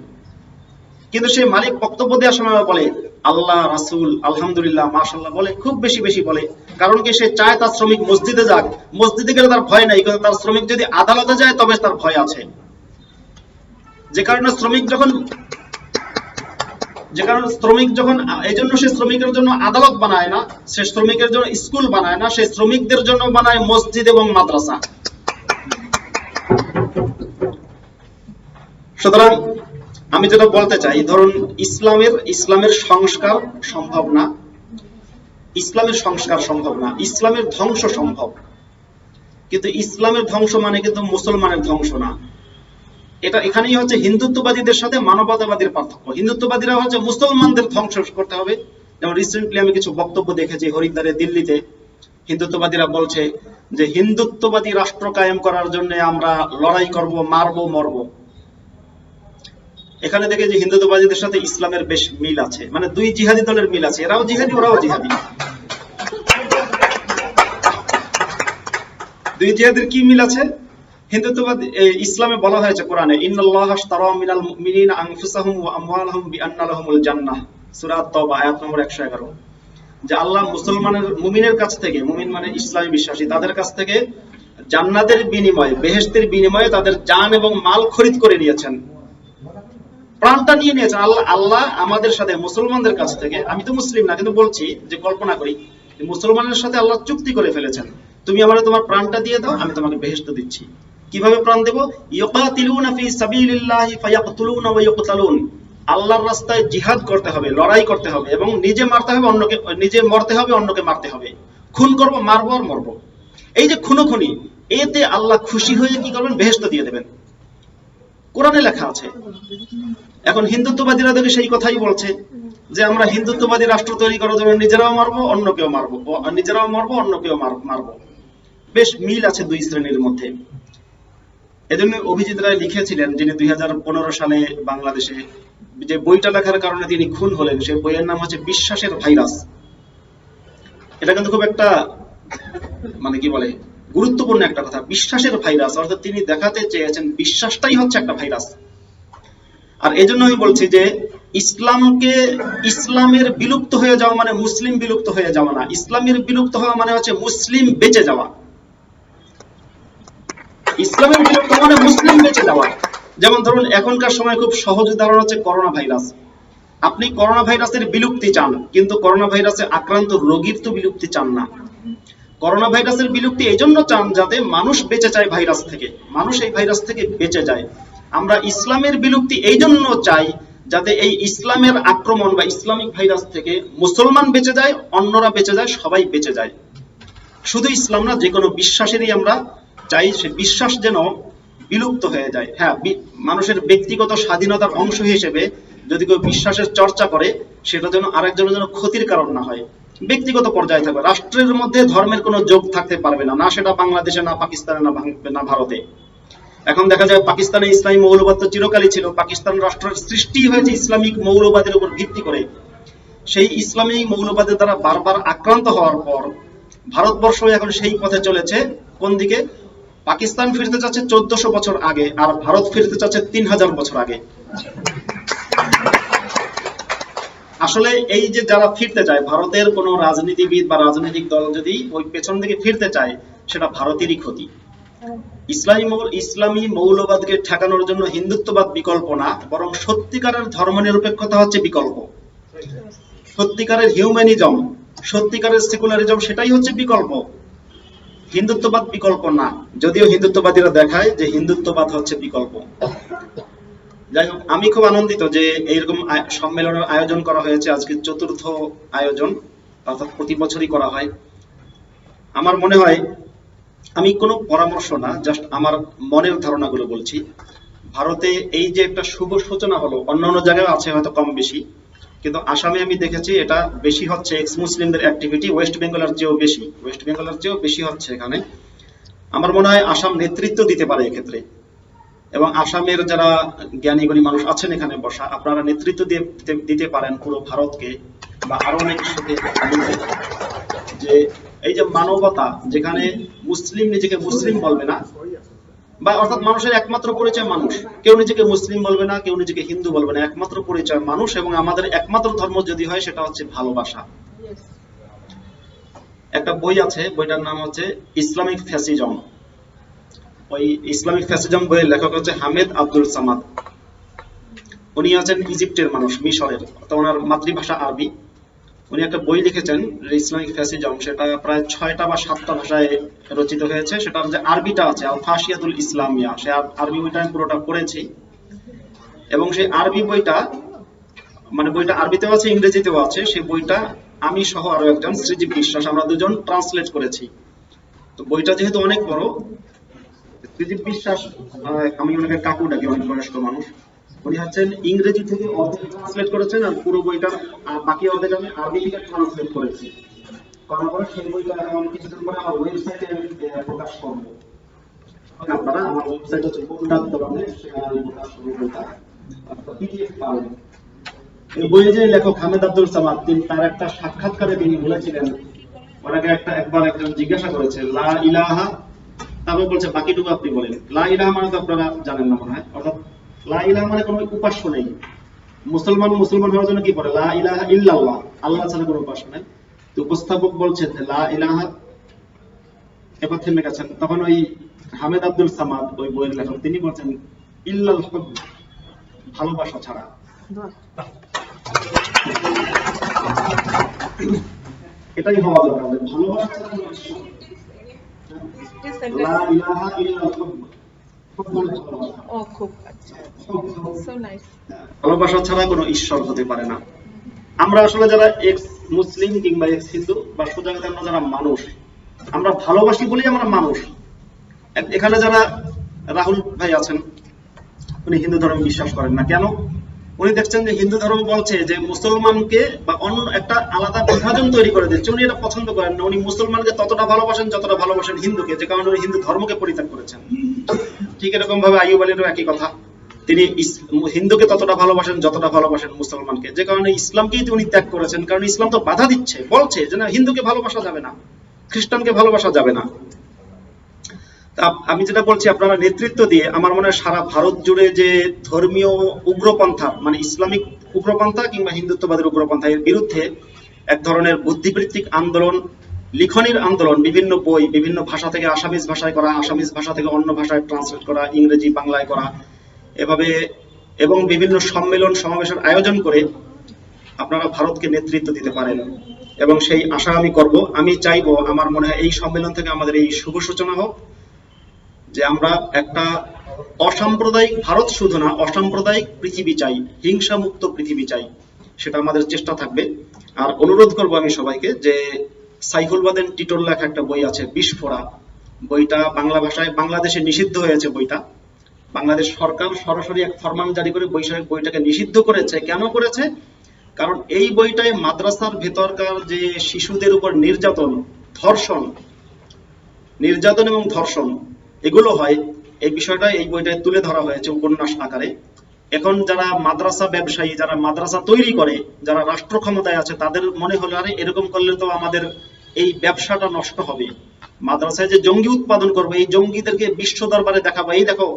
Speaker 1: কিন্তু সে মালিক বক্তব্য দেওয়ার সময় বলে আল্লাহ, রাসূল, আলহামদুলিল্লাহ, মাশাআল্লাহ বলে, খুব বেশি বেশি বলে। কারণ কি, সে চায় তার শ্রমিক মসজিদে যাক, মসজিদে গেলে তার ভয় নাই, কিন্তু তার শ্রমিক যদি আদালতে যায় তবে তার ভয় আছে। যে কারণে শ্রমিক যখন এই জন্য সে শ্রমিকের জন্য আদালত বানায় না, সে শ্রমিকের জন্য স্কুল বানায় না, সে শ্রমিকদের জন্য বানায় মসজিদ এবং মাদ্রাসা। সুতরাং আমি যেটা বলতে চাই, ধরুন ইসলামের সংস্কার সম্ভব না, ইসলামের সংস্কার সম্ভব না, ইসলামের ধ্বংস সম্ভব, কিন্তু ইসলামের ধ্বংস মানে কিন্তু মুসলমানের ধ্বংস না। এটা এখানেই হচ্ছে হিন্দুত্ববাদীদের সাথে মানবতাবাদীর পার্থক্য। হিন্দুত্ববাদীরা হচ্ছে মুসলমানদের ধ্বংস করতে হবে। যেমন রিসেন্টলি আমি কিছু বক্তব্য দেখেছি হরিদ্বারে, দিল্লিতে, হিন্দুত্ববাদীরা বলছে যে হিন্দুত্ববাদী রাষ্ট্র কায়েম করার জন্য আমরা লড়াই করব, মারবো, মরবো। এখানে দেখে যে হিন্দুত্ববাদীদের সাথে ইসলামের বেশ মিল আছে, মানে দুই জিহাদি দলের মিল আছে, এরাও জিহাদি, ওরাও জিহাদি। দুই জিহাদের কি মিল আছে? হিন্দুত্ববাদী, ইসলামে বলা হয়েছে কোরআনে, ইন্নাল্লাহা আশতারা মিনাল মুমিনিনা আনফুসাহুম ওয়া আমওয়ালাহুম বিআন্না লাহুমুল জান্নাহ, সূরা আত-তাওবা আয়াত নম্বর 111, যে আল্লাহ মুমিনের কাছ থেকে, মুমিন মানে ইসলামী বিশ্বাসী, তাদের কাছ থেকে জান্নাতের বিনিময়ে, বেহেশতের বিনিময়ে তাদের জান এবং মাল খরিদ করে নিয়েছেন। প্রাণটা নিয়ে নিয়েছেন। আল্লাহ আল্লাহ আমাদের সাথে মুসলমানদের কাছ থেকে, আমি তো মুসলিম না কিন্তু বলছি যে কল্পনা করি মুসলমানের সাথে আল্লাহ চুক্তি করে ফেলেছেন, তুমি আমারে তোমার প্রাণটা দিয়ে দাও, আমি তোমাকে বেহেশত দিচ্ছি। কিভাবে প্রাণ দেব? ইউকাতিলুনা ফি সাবিলিল্লাহি ফায়াকতুলুনা ওয়া ইউকতালুন, আল্লাহর রাস্তায় জিহাদ করতে হবে, লড়াই করতে হবে, এবং নিজে মারতে হবে, অন্যকে নিজে মরতে হবে, অন্যকে মারতে হবে। খুন করব, মারবো আর মরবো। এই যে খুনোখুনি, এতে আল্লাহ খুশি হয়ে কি করবেন? বেহেশত দিয়ে দেবেন। কোরআনে লেখা আছে। এখন হিন্দুত্ববাদীরা দেখে সেই কথাই বলছে যে আমরা হিন্দুত্ববাদী রাষ্ট্র তৈরি করার জন্য নিজেরাও মারবো, অন্যকেও মারবো, নিজেরাও মারবো, অন্যকেও মারবো। বেশ মিল আছে দুই শ্রেণীর মধ্যে। এজন্য অভিজিৎ রায় লিখেছিলেন, যিনি 2015 সালে বাংলাদেশে যে বইটা লেখার কারণে তিনি খুন হলেন, সেই বইয়ের নাম হচ্ছে বিশ্বাসের ভাইরাস। এটা কিন্তু খুব একটা মানে কি বলে গুরুত্বপূর্ণ একটা কথা, বিশ্বাসের ভাইরাস। অর্থাৎ তিনি দেখাতে চেয়েছেন বিশ্বাসটাই হচ্ছে একটা ভাইরাস। আর এজন্য আমি বলছি যে ইসলামের বিলুপ্ত হয়ে যাওয়া মানে মুসলিম বিলুপ্ত হয়ে যাওয়া না, ইসলামের বিলুপ্ত হওয়া মানে হচ্ছে মুসলিম বেঁচে যাওয়া। ইসলামের বিলুপ্ত মানে মুসলিম বেঁচে যাওয়া। যেমন ধরুন এখনকার সময় খুব সহজ উদাহরণ হচ্ছে করোনা ভাইরাস। আপনি করোনা ভাইরাসের বিলুপ্তি চান, কিন্তু করোনা ভাইরাসে আক্রান্ত রোগীর তো বিলুপ্তি চান না। করোনা ভাইরাসের বিলুপ্তি এই জন্য চান যাতে মানুষ বেঁচে যায় ভাইরাস থেকে, মানুষ এই ভাইরাস থেকে বেঁচে যায়। আমরা ইসলামের বিলুপ্তি এই জন্য চাই যাতে এই ইসলামের আক্রমণ বা ইসলামিক ভাইরাস থেকে মুসলমান বেঁচে যায়, অন্যরা বেঁচে যায়, সবাই বেঁচে যায়। শুধু ইসলাম না, যে কোনো বিশ্বাসেরই আমরা চাই সে বিশ্বাস যেন বিলুপ্ত হয়ে যায়। হ্যাঁ, মানুষের ব্যক্তিগত স্বাধীনতার অংশ হিসেবে যদি কেউ বিশ্বাসের চর্চা করে, সেটা যেন আরেকজনের জন্য ক্ষতির কারণ না হয়। ব্যক্তিগত পর্যায়ে থাকবে, রাষ্ট্রের মধ্যে ধর্মের কোনো যোগ থাকতে পারবে না, না সেটা বাংলাদেশে, না পাকিস্তানে, না ভারতে। এখন দেখা যায় পাকিস্তানে ইসলামী মৌলবাদ তো চিরকালই ছিল। পাকিস্তান রাষ্ট্রের সৃষ্টি হয়েছে ইসলামিক মৌলবাদের উপর ভিত্তি করে। সেই ইসলামী মৌলবাদের দ্বারা বারবার আক্রান্ত হওয়ার পর ভারতবর্ষ এখন সেই পথে চলেছে। কোন দিকে? পাকিস্তান ফিরতে চাচ্ছে 1400 বছর আগে, আর ভারত ফিরতে চাচ্ছে 3000 বছর আগে। আসলে এই যে যারা ফিরতে চায়, ভারতের কোন রাজনীতিবিদ বা রাজনৈতিক দল যদি ওই পেছন দিকে ফিরতে চায়, সেটা ভারতেরই ক্ষতি। ইসলামী মৌলবাদকে ঠেকানোর জন্য হিন্দুত্ববাদ বিকল্প না, বরং সত্যিকারের ধর্মনিরপেক্ষতা হচ্ছে বিকল্প। সত্যিকারের হিউম্যানিজম, সত্যিকারের সেকুলারিজম, সেটাই হচ্ছে বিকল্প। হিন্দুত্ববাদ বিকল্প না, যদিও হিন্দুত্ববাদীরা দেখায় যে হিন্দুত্ববাদ হচ্ছে বিকল্প। যাই হোক, আমি খুব আনন্দিত যে এইরকম সম্মেলনের আয়োজন করা হয়েছে। আজকে 4র্থ আয়োজন, অর্থাৎ প্রতি বছরই করা হয়। আমার মনে হয়, আমি কোনো পরামর্শ না, জাস্ট আমার মনের ধারণাগুলো বলছি। ভারতে এই যে একটা শুভ সূচনা হলো, অন্যান্য জায়গায় আছে হয়তো কম বেশি, কিন্তু আসামে আমি দেখেছি এটা বেশি হচ্ছে। এক্স মুসলিমদের অ্যাক্টিভিটি ওয়েস্ট বেঙ্গলের চেয়েও বেশি হচ্ছে এখানে। আমার মনে হয় আসাম নেতৃত্ব দিতে পারে এক্ষেত্রে, এবং আসামের যারা জ্ঞানীগুণী মানুষ আছেন এখানে বসা, আপনারা নেতৃত্ব দিতে পারেন পুরো ভারতকে বা আরো অনেকের সাথে, যে এই যে মানবতা, যেখানে মুসলিম নিজেকে মুসলিম বলবে না, বা অর্থাৎ মানুষের একমাত্র পরিচয় মানুষ, কেউ নিজেকে মুসলিম বলবে না, কেউ নিজেকে হিন্দু বলবে না, একমাত্র পরিচয় মানুষ। এবং আমাদের একমাত্র ধর্ম যদি হয় সেটা হচ্ছে ভালোবাসা। একটা বই আছে, বইটার নাম হচ্ছে ইসলামিক ফ্যাসিজম। ওই ইসলামিক ফ্যাসিজম বইয়ের লেখক হচ্ছে হামেদ আব্দুল সামাদ। উনি আছেন ইজিপ্টের মানুষ, মিশরের, তো ওনার মাতৃভাষা আরবি। উনি একটা বই লিখেছেন ইসলামিক ফ্যাসিজম, সেটা প্রায় 6টা বা 7টা ভাষায় রচিত হয়েছে। সেটার যে আরবিটা আছে আল ফাসিয়াতুল ইসলামিয়া, সে আরবি বইটা আমি পুরোটা পড়েছি। এবং সেই আরবি বইটা, মানে বইটা আরবিতেও আছে, ইংরেজিতেও আছে। সেই বইটা আমি সহ আরো একজন, শ্রীজীব বিশ্বাস, আমরা দুজন ট্রান্সলেট করেছি। তো বইটা যেহেতু অনেক বড়, শ্রীজীব বিশ্বাস, আমি ওনাকে কাকু ডাকি, অনেক বয়স্ক মানুষ, উনি হচ্ছেন ইংরেজি থেকে অর্ধেক ট্রান্সলেট করেছেন, আর পুরো বইটার বাকি অর্ধেক আমি আরবি থেকে ট্রান্সলেট করেছি। করার পরে সেই বইটা এখন কিছুদিন পরে আমার ওয়েবসাইটে প্রকাশ করবো। আপনারা আমার ওয়েবসাইট হচ্ছে বই.দরনে, সেখানে আমি প্রকাশ করবো বইটা, পিডিএফ পাবেন। এই বইয়ে যে লেখক হামেদ আব্দুল সামাদ, তার একটা সাক্ষাৎকারে তিনি বলেছিলেন, ওনাকে একবার একজন জিজ্ঞাসা করেছে লা ইলাহা, তারপর বলছে বাকিটুকু আপনি বলেন। লা ইলাহা মানে তো আপনারা জানেন না মনে হয়, অর্থাৎ লা ইলাহা মানে কোনো উপাস্য নেই। মুসলমান হওয়ার জন্য কি পড়ে? লা ইলাহা ইল্লাল্লাহ, আল্লাহ ছাড়া কোনো উপাস্য নেই। তো উপস্থাপক বলছেন যে লা ইলাহা, এবার থেমে গেছেন। তখন ওই হামেদ আব্দুল সামাদ, ওই বইয়ের লেখক, তিনি বলছেন ইল্লাল হুব, ভালোবাসা ছাড়া। এটাই হওয়া দরকার, ভালোবাসা ছাড়া কোনো ঈশ্বর নেই। লা ইলাহা ইল্লাল্লাহ, খুব মানে ভালোবাসা।
Speaker 2: খুব আচ্ছা, সো নাইস।
Speaker 1: ভালোবাসা ছাড়া কোনো ঈশ্বর হতে পারে না। আমরা আসলে যারা এক্স মুসলিম কিংবা এক্স হিন্দু বা সোজা কথা আমরা যারা মানুষ, আমরা ভালোবাসি বলেই আমরা মানুষ। এখানে যারা রাহুল ভাই আছেন, উনি হিন্দু ধর্মে বিশ্বাস করেন না। কেন? উনি দেখছেন যে হিন্দু ধর্ম বলছে যে মুসলমানকে বা অন্য একটা আলাদা বিভাজন তৈরি করে দিচ্ছে, উনি এটা পছন্দ করেন না। উনি মুসলমানকে ততটা ভালোবাসেন যতটা ভালোবাসেন হিন্দুকে, যে কারণে উনি হিন্দু ধর্মকে পরিত্যাগ করেছেন। ঠিক এরকম ভাবে আইয়ুব আলীরও একই কথা, তিনি হিন্দুকে ততটা ভালোবাসেন যতটা ভালোবাসেন মুসলমানকে, যে কারণে ইসলামকেই উনি ত্যাগ করেছেন। কারণ ইসলাম তো বাধা দিচ্ছে, বলছে যে না, হিন্দুকে ভালোবাসা যাবে না, খ্রিস্টানকে ভালোবাসা যাবে না। আমি যেটা বলছি, আপনারা নেতৃত্ব দিয়ে আমার মনে হয় সারা ভারত জুড়ে যে ধর্মীয় উগ্রপন্থা, মানে ইসলামিক উগ্রপন্থা কিংবা হিন্দুত্ববাদের উগ্রপন্থা, এর বিরুদ্ধে এক ধরনের বুদ্ধিবৃত্তিক আন্দোলন, লিখনির আন্দোলন, বিভিন্ন বই বিভিন্ন ভাষা থেকে আসামিজ ভাষায় করা, আসামিজ ভাষা থেকে অন্য ভাষায় ট্রান্সলেট করা, ইংরেজি বাংলায় করা, এভাবে এবং বিভিন্ন সম্মেলন সমাবেশের আয়োজন করে আপনারা ভারতকে নেতৃত্ব দিতে পারেন, এবং সেই আশা আমি করব। আমি চাইবো, আমার মনে হয় এই সম্মেলন থেকে আমাদের এই শুভ সূচনা হোক, যে আমরা একটা অসাম্প্রদায়িক ভারত শুধু না, অসাম্প্রদায়িক পৃথিবী চাই, হিংসা মুক্ত পৃথিবী চাই, সেটা আমাদের চেষ্টা থাকবে। আর অনুরোধ করব আমি সবাইকে যে সাইফুল বাদেন টিটোর লেখা একটা বই আছে বিস্ফোরা, বইটা বাংলা ভাষায় বাংলাদেশে নিষিদ্ধ হয়েছে। বইটা বাংলাদেশ সরকার সরাসরি এক ফরমান জারি করে বইটাকে নিষিদ্ধ করেছে। কেন করেছে? কারণ এই বইটায় মাদ্রাসার ভেতরকার যে শিশুদের উপর নির্যাতন এবং ধর্ষণ এগুলো হয়, এই বিষয়টা এই বইটায় তুলে ধরা হয়েছে উপন্যাস আকারে। এখন যারা মাদ্রাসা ব্যবসায়ী, যারা মাদ্রাসা তৈরি করে, যারা রাষ্ট্র ক্ষমতায় আছে, তাদের মনে হলো আরে এরকম করলে তো আমাদের এই ব্যবসাটা নষ্ট হবে, মাদ্রাসায় যে জঙ্গি উৎপাদন করবে, এই জঙ্গিদেরকে বিশ্ব দরবারে দেখাবো, এই দেখো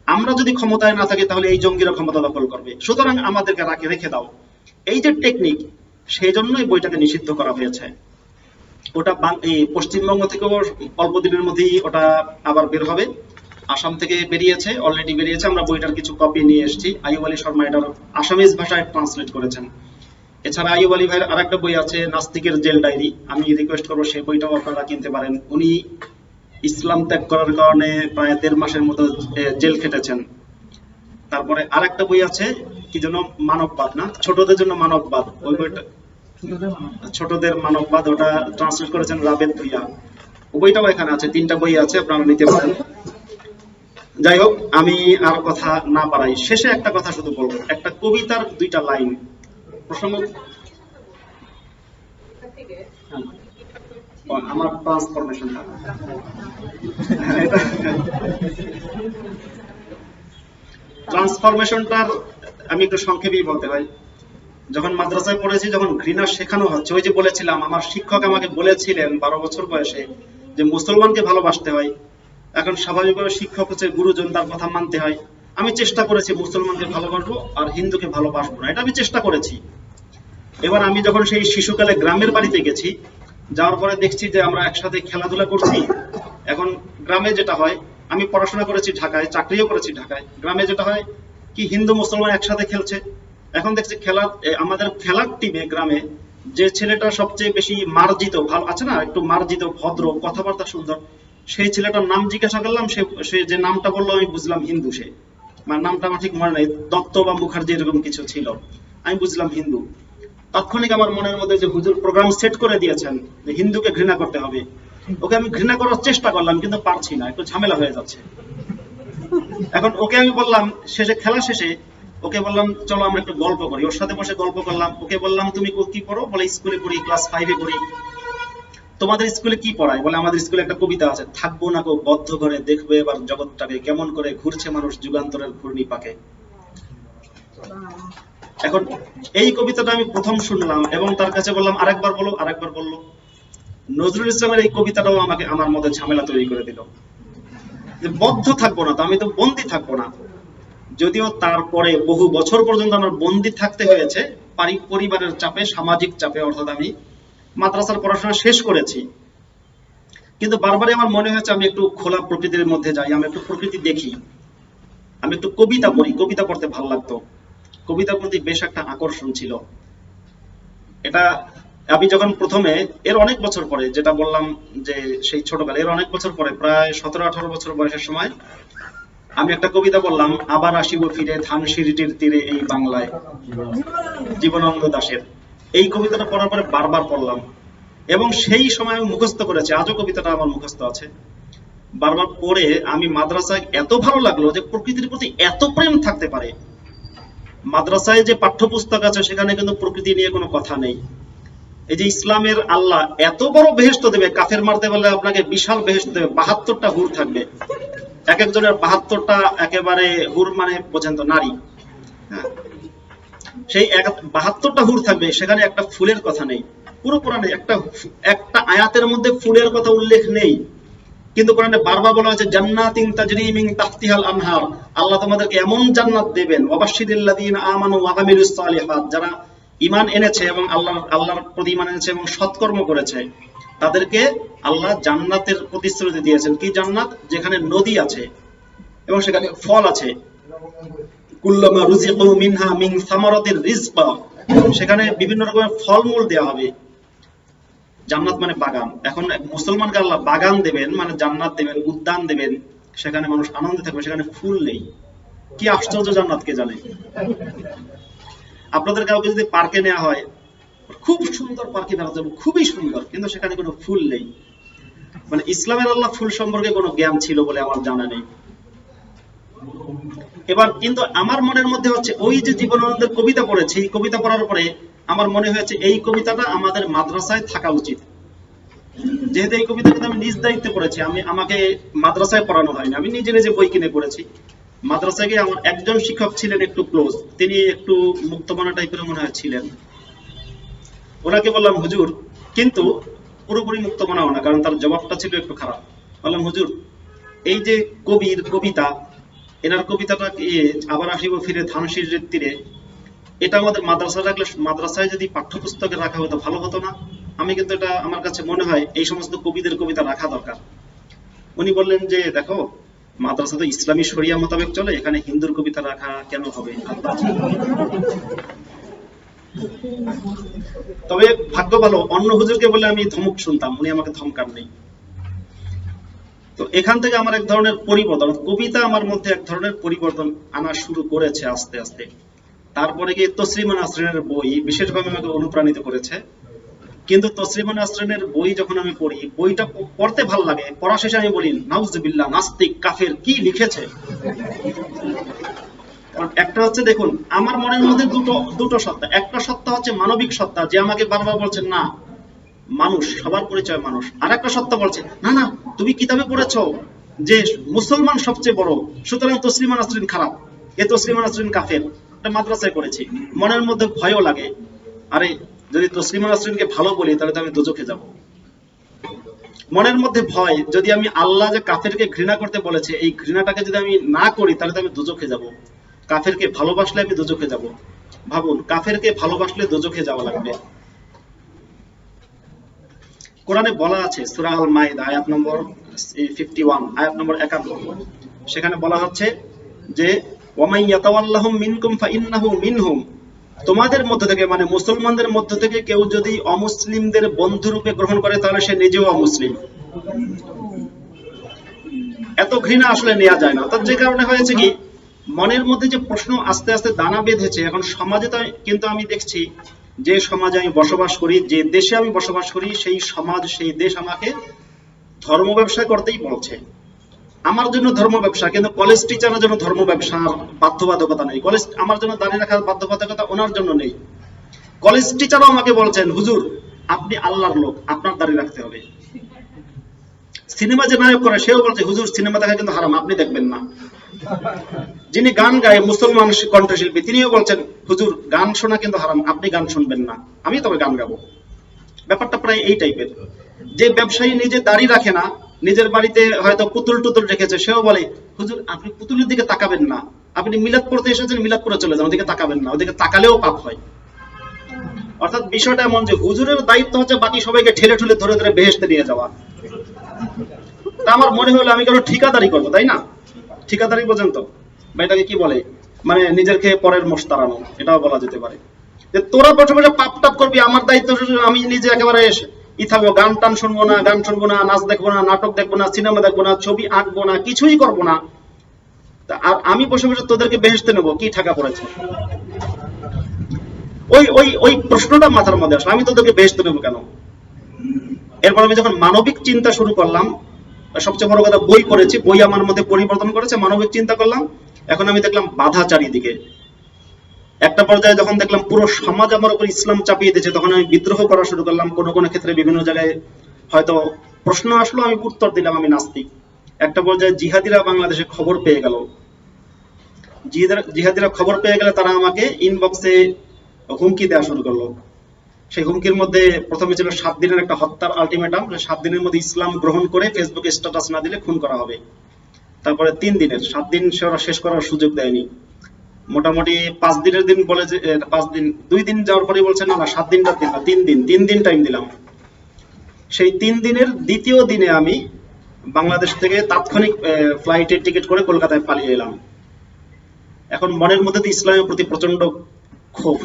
Speaker 1: আমরা যদি ক্ষমতায় না থাকি তাহলে এই জঙ্গিরা ক্ষমতা দখল করবে, সুতরাং আমাদেরকে রেখে দাও। এই যে টেকনিক, সেই জন্যই বইটাকে নিষিদ্ধ করা হয়েছে। ওটা পশ্চিমবঙ্গ থেকেও অল্প দিনের মধ্যেই ওটা আবার বের হবে, আসাম থেকে বেরিয়েছে, অলরেডি বেরিয়েছে। আমরা বইটার কিছু কপি নিয়ে এসেছি। আইয়ুব আলী শর্মা এটার আসামিজ ভাষায় ট্রান্সলেট করেছেন। এছাড়া আইয়ুব আলী ভাইয়ের আরেকটা বই আছে নাস্তিকের জেল ডায়েরি, আমি রিকোয়েস্ট করবো সেই বইটাও আপনারা কিনতে পারেন। উনি ইসলাম ত্যাগ করার কারণে প্রায় 1.5 মাসের মতো জেল খেটেছেন। তারপরে আরেকটা বই আছে কি যেন, মানববাদ না, ছোটদের জন্য মানববাদ, ওই বইটা ছোটদের মানববাদ, ওটা ট্রান্সলেট করেছেন রাবেদ ভুইয়া। ওই বইটাও এখানে আছে, 3টা বই আছে, আপনারা নিতে পারেন। যাই হোক, আমি আর কথা না বাড়াই, শেষে একটা কথা শুধু বলবো, একটা কবিতার 2টা লাইন প্রসঙ্গ। আমার ট্রান্সফরমেশনটা ট্রান্সফরমেশনটার আমি একটু সংক্ষেপেই বলতে হয়। যখন মাদ্রাসায় পড়েছি, যখন ঘৃণা শেখানো হচ্ছে, ওই যে বলেছিলাম আমার শিক্ষক আমাকে বলেছিলেন 12 বছর বয়সে যে মুসলমানকে ভালোবাসতে হয়। এখন স্বাভাবিকভাবে শিক্ষক হচ্ছে গুরুজন, তার কথা মানতে হয়। আমি চেষ্টা করেছি মুসলমানকে ভালোবাসবো আর হিন্দুকে ভালোবাসবো না, এটা আমি চেষ্টা করেছি। এবার আমি যখন সেই শিশুকালে গ্রামের বাড়িতে গেছি, যাওয়ার পরে দেখছি যে আমরা একসাথে খেলাধুলা করছি। এখন গ্রামে যেটা হয়, আমি পড়াশোনা করেছি ঢাকায়, চাকরিও করেছি ঢাকায়, গ্রামে যেটা হয় কি হিন্দু মুসলমান একসাথে খেলছে। এখন দেখছি আমাদের খেলার টিমে গ্রামে যে ছেলেটা সবচেয়ে বেশি মার্জিত, ভালো আছে না, একটু মার্জিত, ভদ্র, কথাবার্তা সুন্দর, সেই ছেলেটার নাম জিজ্ঞাসা করলাম, সে যে নামটা বললো আমি বুঝলাম হিন্দু। সে মানে নামটা আমার ঠিক মনে নেই, দত্ত বা মুখার্জি এরকম কিছু ছিল, আমি বুঝলাম হিন্দু। তাৎক্ষণিক আমার মনের মধ্যে যে হুজুর প্রোগ্রাম সেট করে দিয়েছেন যে হিন্দুকে ঘৃণা করতে হবে, ওকে আমি ঘৃণা করার চেষ্টা করলাম কিন্তু পারছি না, একটু ঝামেলা হয়ে যাচ্ছে। এখন ওকে আমি বললাম, খেলা শেষে ওকে বললাম চলো আমরা একটু গল্প করি, ওর সাথে বসে গল্প করলাম। ওকে বললাম তুমি কি পড়ো? বলে স্কুলে পড়ি, ক্লাস 5-এ পড়ি। তোমাদের স্কুলে কি পড়ায়? বলে আমাদের স্কুলে একটা কবিতা আছে, থাকবো না গো বদ্ধ ঘরে, দেখবে এবার জগৎটাকে কেমন করে ঘুরছে মানুষ যুগান্তরের ঘূর্ণি পাকে। এখন এই কবিতাটা আমি প্রথম শুনলাম এবং তার কাছে বললাম আরেকবার বলো, আরেকবার বললো। নজরুল ইসলামের এই কবিতাটাও আমাকে আমার মধ্যে ঝামেলা তৈরি করে দিল, যে বদ্ধ থাকবো না তো, আমি তো বন্দি থাকবো না। যদিও তারপরে বহু বছর পর্যন্ত আমার বন্দি থাকতে হয়েছে পরিবারের চাপে, সামাজিক চাপে, অর্থাৎ আমি মাদ্রাসার পড়াশোনা শেষ করেছি, কিন্তু বারবারই আমার মনে হয়েছে আমি একটু খোলা প্রকৃতির মধ্যে যাই, আমি একটু প্রকৃতি দেখি, আমি একটু কবিতা পড়ি, কবিতা পড়তে ভালো লাগতো। কবিতার প্রতি বেশ একটা আকর্ষণ ছিল। এটা আমি যখন প্রথমে, এর অনেক বছর পরে, যেটা বললাম যে সেই ছোটকালে, এর অনেক বছর পরে, প্রায় 17-18 বছর বয়সের সময় আমি একটা কবিতা বললাম, আবার আসিব ফিরে ধানসিঁড়িটির তীরে এই বাংলায়, জীবনানন্দ দাশের। এই কবিতাটা পড়ার পরে বারবার পড়লাম এবং সেই সময় আমি মুখস্থ করেছি, আজও কবিতাটা আমার মুখস্থ আছে। বারবার পড়ে আমি মাদ্রাসায় এত ভালো লাগলো যে প্রকৃতির প্রতি এত প্রেম থাকতে পারে। মাদ্রাসায় যে পাঠ্যপুস্তক আছে সেখানে কিন্তু প্রকৃতি নিয়ে কোনো কথা নেই। এই যে ইসলামের আল্লাহ এত বড় বেহেশত দেবে, কাফের মারতে পারলে আপনাকে বিশাল বেহেশত দেবে, 72টা হুর থাকবে, এক একজনের 72টা একেবারে হুর, মানে বোঝেন তো, নারী। হ্যাঁ, সেই 72টা হুর থাকবে, সেখানে একটা ফুলের কথা নেই। পুরো কোরআনে একটা আয়াতের মধ্যে ফুলের কথা উল্লেখ নেই, কিন্তু কোরআনে বারবার বলা হয়েছে জান্নাতিন তাজরি মিন তাহতিহাল আনহার, আল্লাহ তোমাদেরকে এমন জান্নাত দেবেন, ওয়াবাশশিরিল্লাযিনা আমানু ওয়া আমিলুস সালিহাত, যারা ঈমান এনেছে এবং আল্লাহর প্রতি ঈমান এনেছে এবং সৎকর্ম করেছে, তাদেরকে আল্লাহ জান্নাতের প্রতিশ্রুতি দিয়েছেন। কি জান্নাত? যেখানে নদী আছে এবং সেখানে ফল আছে। কুল্লামা রুজিকু মিনহা মিন সামারাতির রিজকা, সেখানে বিভিন্ন রকমের ফলমূল দেওয়া হবে। জান্নাত মানে বাগান। এখন মুসলমানকে আল্লাহ বাগান দেবেন, মানে জান্নাত দেবেন, উদ্যান দেবেন, সেখানে মানুষ আনন্দে থাকবে, সেখানে ফুল নেই। কি আশ্চর্য জান্নাত, কে জানে। আপনাদের কাউকে যদি পার্কে নেওয়া হয়, খুব সুন্দর পার্কে বেড়াতে যাবো, খুবই সুন্দর, কিন্তু সেখানে কোনো ফুল নেই। মানে ইসলামের আল্লাহ ফুল সম্পর্কে কোনো জ্ঞান ছিল বলে আমার জানা নেই। এবার কিন্তু আমার মনের মধ্যে হচ্ছে, ওই যে জীবনানন্দের কবিতা পড়েছি, কবিতা পড়ার পরে আমার মনে হয়েছে এই কবিতাটা আমাদের মাদ্রাসায় থাকা উচিত। যেহেতু এই কবিতাটা আমি নিজ দায়িত্বে পড়েছি, আমাকে মাদ্রাসায় পড়ানো হয়নি, আমি নিজে নিজে বই কিনে পড়েছি। মাদ্রাসায় গিয়ে আমার একজন শিক্ষক ছিলেন একটু ক্লোজ, তিনি একটু মুক্তমনা টাইপের মনে হয় ছিলেন। ওনাকে বললাম, হুজুর, কিন্তু পুরোপুরি মুক্তমনাও না, কারণ তার জবাবটা ছিল একটু খারাপ। বললাম, হুজুর, এই যে কবির কবিতা, এনার কবিতাটা আবার আসিব ফিরে ধানসিঁড়ির তীরে, এটা আমাদের মাদ্রাসায় রাখলে, মাদ্রাসায় যদি পাঠ্যপুস্তকে রাখা হতো ভালো হতো না? আমি কিন্তু এটা, আমার কাছে মনে হয় এই সমস্ত কবিদের কবিতা রাখা দরকার। উনি বললেন যে, দেখো, মাদ্রাসা তো ইসলামী শরিয়া মোতাবেক চলে, এখানে হিন্দুর কবিতা রাখা কেন হবে? তবে ভাগ্য ভালো, অন্য হুজুরকে বলে আমি ধমক শুনতাম, উনি আমাকে ধমকান নেই। তো এখান থেকে আমার এক ধরনের পরিবর্তন, কবিতা আমার মধ্যে এক ধরনের পরিবর্তন আনা শুরু করেছে আস্তে আস্তে। তারপরে গিয়ে তসলিমা নাসরিনের বই বিশেষভাবে আমাকে অনুপ্রাণিত করেছে। কিন্তু তসলিমা নাসরিনের বই যখন আমি পড়ি, বইটা পড়তে ভালো লাগে, পড়া শেষে আমি বলি, নাউজুবিল্লাহ, নাস্তিক, কাফের, কি লিখেছে। কারণ একটা হচ্ছে, দেখুন, আমার মনের মধ্যে দুটো সত্তা। একটা সত্তা হচ্ছে মানবিক সত্তা, যে আমাকে বারবার বলছে না, মানুষ, সবার পরিচয় মানুষ। আর একটা সত্তা বলছে, না না, তুমি কিতাবে পড়েছো যে মুসলমান সবচেয়ে বড়, সুতরাং তসলিমা নাসরিন খারাপ, এ তসলিমা নাসরিন কাফের। এটা মাদ্রাসায় করেছি, মনের মধ্যে ভয়ও লাগে, আরে যদি তসলিমা নাসরিনকে ভালো বলি তাহলে তো আমি দোজখে যাব। মনের মধ্যে ভয়, যদি আমি আল্লাহ যে কাফেরকে ঘৃণা করতে বলেছে, এই ঘৃণাটাকে যদি আমি না করি তাহলে তো আমি দোজখে যাব। কাফেরকে ভালোবাসলে আমি দোজখে যাব। ভাবুন, কাফেরকে ভালোবাসলে দোজখে যাওয়া লাগবে। কোরআনে বলা আছে, সূরা আল মাইদা আয়াত নম্বর 51, আয়াত নম্বর 51, সেখানে বলা হচ্ছে যে, ওয়ামাই ইয়াতাওয়াল্লাহুম মিনকুম ফাইন্নাহু মিনহুম, তোমাদের মধ্য থেকে, মানে মুসলমানদের মধ্য থেকে কেউ যদি অমুসলিমদের বন্ধু রূপে গ্রহণ করে তাহলে সে নিজেও অমুসলিম। এত ঘৃণা আসলে নেওয়া যায় না। তার যে কারণে হয়েছে কি, মনের মধ্যে যে প্রশ্ন আস্তে আস্তে দানা বেঁধেছে। এখন সমাজে কিন্তু আমি দেখছি, যে সমাজে আমি বসবাস করি, যে দেশে আমি বসবাস করি, সেই সমাজ, সেই দেশ আমাকে ধর্ম ব্যবসা করতেই বলছে। আমার জন্য ধর্ম ব্যবসা, কিন্তু কলেজ টিচারের জন্য ধর্ম ব্যবসার বাধ্যবাধকতা নেই। কলেজ আমার জন্য দাঁড়িয়ে রাখার বাধ্যবাধকতা ওনার জন্য নেই। কলেজ টিচারও আমাকে বলছেন, হুজুর, আপনি আল্লাহর লোক, আপনার দাঁড়িয়ে রাখতে হবে। সিনেমা যে নায়ক করে, সেও বলছে, হুজুর, সিনেমা দেখা কিন্তু হারাম, আপনি দেখবেন না। যিনি গান গায়, মুসলমান কণ্ঠশিল্পী, তিনিও বলছেন, হুজুর, গান শোনা কিন্তু হারাম, আপনি গান শুনবেন না, আমি তবে গান গাবো। ব্যাপারটা প্রায় এই টাইপের। যে ব্যবসায়ী নিজে দাঁড়িয়ে রাখে না, নিজের বাড়িতে হয়তো পুতুল টুতুল রেখেছে, সেও বলে, হুজুর, আপনি পুতুলের দিকে তাকাবেন না, আপনি মিলাদ পড়তে এসেছেন, মিলাদ পড়ে চলে যান, ওদিকে তাকাবেন না, ওদিকে তাকালেও পাপ হয়। অর্থাৎ বিষয়টা এমন যে, হুজুরের দায়িত্ব হচ্ছে বাকি সবাইকে ঠেলে ঠুলে ধরে ধরে বেহেশতে নিয়ে যাওয়া। তা আমার মনে হলো আমি কেন ঠিকাদারি করবো, তাই না? ঠিকাদারি পর্যন্ত বা এটাকে কি বলে, মানে নিজের খেয়ে পরের মোষ তাড়ানো, এটাও বলা যেতে পারে। যে তোরা বসে বসে পাপ টাপ করবি, আমার দায়িত্ব আমি নিজে একেবারে ই থাকবো, গান টান শুনবো না, গান শুনবো না, নাচ দেখবো না, নাটক দেখবো না, সিনেমা দেখবো না, ছবি আঁকবো না, কিছুই করবো না, আর আমি বসে বসে তোদেরকে বেহেশতে নেবো, কি ঠাকা পড়েছে? ওই ওই ওই প্রশ্নটা মাথার মধ্যে আসলো, আমি তোদেরকে বেহেশতে নেবো কেন? এরপর আমি যখন মানবিক চিন্তা শুরু করলাম, সবচেয়ে বড় কথা বই পড়েছি, বই আমার মধ্যে পরিবর্তন করেছে, মানবিক চিন্তা করলাম, এখন আমি দেখলাম বাধা চারিদিকে। একটা পর্যায়ে যখন দেখলাম পুরো সমাজ আমার উপর ইসলাম চাপিয়ে দিয়েছে, তখন আমি বিদ্রোহ করা শুরু করলাম। কোনো কোনো ক্ষেত্রে বিভিন্ন জায়গায় হয়তো প্রশ্ন আসলো, আমি উত্তর দিলাম আমি নাস্তিক। একটা পর্যায়ে জিহাদিরা বাংলাদেশে খবর পেয়ে গেল, জিহাদিরা খবর পেয়ে গেলে তারা আমাকে ইনবক্সে হুমকি দেওয়া শুরু করলো। সেই হুমকির মধ্যে প্রথমে ছিল 7 দিনের একটা হত্যার আলটিমেটাম, 7 দিনের মধ্যে ইসলাম গ্রহণ করে ফেসবুকে স্ট্যাটাস না দিলে খুন করা হবে। তারপরে 3 দিনের, 7 দিন সেরা শেষ করার সুযোগ দেয়নি। মোটামুটি 5 দিনের দিন বলে যে 5 দিন, 2 দিন যাওয়ার পরে বলছে না না 7 দিনটা দিন না, 3 দিন টাইম দিলাম। সেই 3 দিনের দ্বিতীয় দিনে আমি বাংলাদেশ থেকে তাৎক্ষণিক ফ্লাইটের টিকিট করে কলকাতায় পালিয়ে এলাম। এখন মনের মধ্যে তো ইসলামের প্রতি প্রচন্ড ক্ষোভ,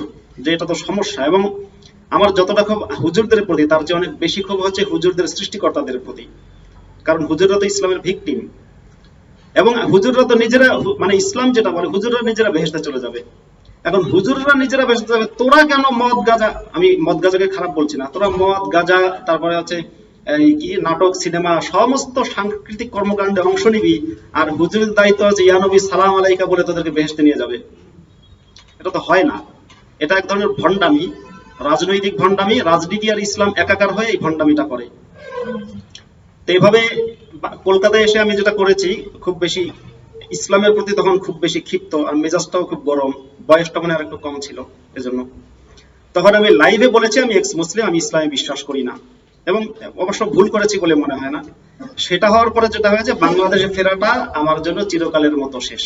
Speaker 1: যে এটা তো সমস্যা, এবং আমার যতটা ক্ষোভ হুজুরদের প্রতি, তার চেয়ে অনেক বেশি ক্ষোভ হচ্ছে হুজুরদের সৃষ্টিকর্তাদের প্রতি। কারণ হুজুররা তো ইসলামের ভিকটিম, এবং হুজুররা তো নিজেরা, মানে ইসলাম যেটা বলে হুজুররা নিজেরা বেহেশতে চলে যাবে। এখন হুজুররা নিজেরা বেহেশতে যাবে, তোরা কেন মদ গাঁজা, আমি মদ গাঁজাকে খারাপ বলছি না, তোরা মদ গাঁজা তারপরে আছে এই কি নাটক সিনেমা সমস্ত সাংস্কৃতিক কর্মকাণ্ডে অংশ নিবি, আর হুজুরের দায়িত্ব আছে ইয়া নবী সালাম আলাইকা বলে তোদেরকে বেহেশতে নিয়ে যাবে? এটা তো হয় না। এটা এক ধরনের ভণ্ডামি, রাজনৈতিক ভণ্ডামি, রাজনীতি আর ইসলাম একাকার হয়ে এই ভণ্ডামিটা করে। তো এইভাবে কলকাতায় এসে আমি যেটা করেছি, খুব বেশি ইসলামের প্রতি তখন খুব বেশি ক্ষিপ্ত, আর মেজাজটাও খুব গরম, বয়সটা মানে আর একটু কম ছিল এজন্য। তখন আমি লাইভে বলেছি আমি এক্স মুসলিম, আমি ইসলামে বিশ্বাস করি না, এবং অবশ্য ভুল করেছি বলে মনে হয় না। সেটা হওয়ার পরে যেটা হয়েছে, বাংলাদেশে ফেরাটা আমার জন্য চিরকালের মতো শেষ,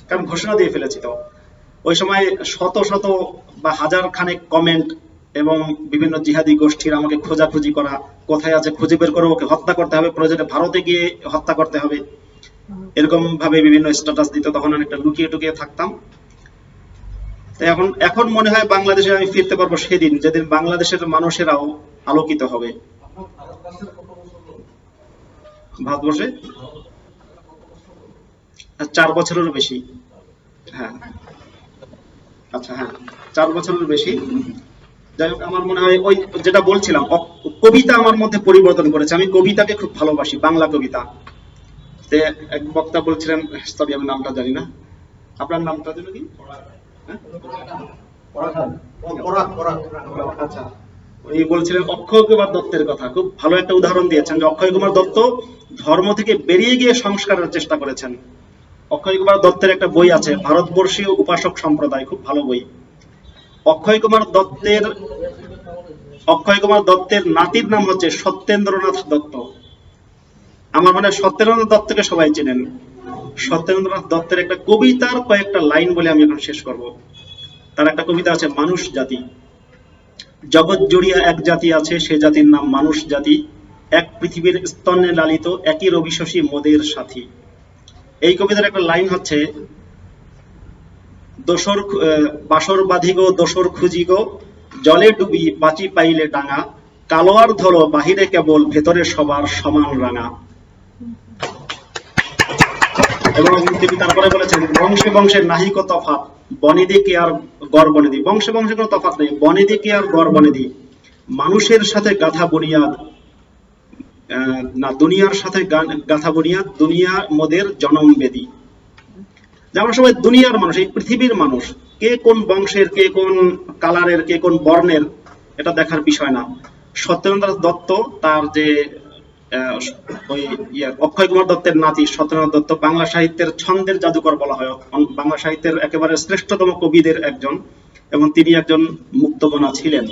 Speaker 1: কারণ ঘোষণা দিয়ে ফেলেছি। তো ওই সময় শত শত বা হাজার খানেক কমেন্ট এবং বিভিন্ন জিহাদি গোষ্ঠীর আমাকে খোঁজাখুঁজি করা, কোথায় আছে খুঁজে বের করে ওকে হত্যা করতে হবে, প্রয়োজনে ভারতে গিয়ে হত্যা করতে হবে, এরকম ভাবে বিভিন্ন স্ট্যাটাস দিত। তখন অনেকটা লুকিয়ে টুকিয়ে থাকতাম। এখন মনে হয় বাংলাদেশে আমি ফিরতে পারবো সেদিন, যেদিন বাংলাদেশের মানুষেরাও আলোকিত হবে। ভারতবর্ষে 4 বছরেরও বেশি। হ্যাঁ, আচ্ছা, হ্যাঁ 4 বছরের বেশি। যাই হোক, আমার মনে হয় ওই যেটা বলছিলাম, কবিতা আমার মধ্যে পরিবর্তন করেছে। আমি কবিতাকে খুব ভালোবাসি, বাংলা কবিতা। এক বক্তা বলছিলেন, সরি আমি নামটা জানি না, আপনার নামটা যেন কি? আচ্ছা, উনি বলছিলেন অক্ষয় কুমার দত্তের কথা, খুব ভালো একটা উদাহরণ দিয়েছেন, যে অক্ষয় কুমার দত্ত ধর্ম থেকে বেরিয়ে গিয়ে সংস্কারের চেষ্টা করেছেন। অক্ষয় কুমার দত্তের একটা বই আছে, ভারতবর্ষীয় উপাসক সম্প্রদায়, খুব ভালো বই। অক্ষয় কুমার দত্তের নাতির নাম হচ্ছে সত্যেন্দ্রনাথ দত্ত। আমার মনে হয় সত্যেন্দ্রনাথ দত্তকে সবাই চেনেন। সত্যেন্দ্রনাথ দত্তের একটা কবিতার কয়েকটা লাইন বলে আমি এখন শেষ করব। তার একটা কবিতা আছে, মানুষ জাতি। জগৎ জুড়িয়া এক জাতি আছে, সে জাতির নাম মানুষ জাতি। এক পৃথিবীর স্তন্যে লালিত, একই রবি শশী মোদের সাথী। এই কবিতার একটা লাইন হচ্ছে, বাসর বাঁধিগো দোসর খুঁজিগো, জলে ডুবি বাঁচি পাইলে ডাঙা, কালো আর ধরো বাহিরে কেবল, ভেতরে সবার সমান রাঙা। এবং তিনি তারপরে বলেছেন, বংশে বংশে নাহি কো তফাৎ, বনেদি কে আর গড় বনেদি। বংশে বংশে কোনো তফাৎ নেই, বনেদি কে আর গড় বনেদি। মানুষের সাথে গাথা বুনিয়াদ, না দুনিয়ার সাথে গাথা বুনিয়াদ, দুনিয়া মোদের জনম বেদি। আমরা সবাই দুনিয়ার মানুষ, এই পৃথিবীর মানুষ। কে কোন বংশের, কে কোন কালারের, কে কোন বর্ণের, এটা দেখার বিষয় না। সত্যেন্দ্রনাথ দত্ত, তার যে ওই অক্ষয় কুমার দত্তের নাতি সত্যেন্দ্রনাথ দত্ত, বাংলা সাহিত্যের ছন্দের জাদুকর বলা হয়। বাংলা সাহিত্যের একেবারে শ্রেষ্ঠতম কবিদের একজন, এবং তিনি একজন মুক্তমনা ছিলেন।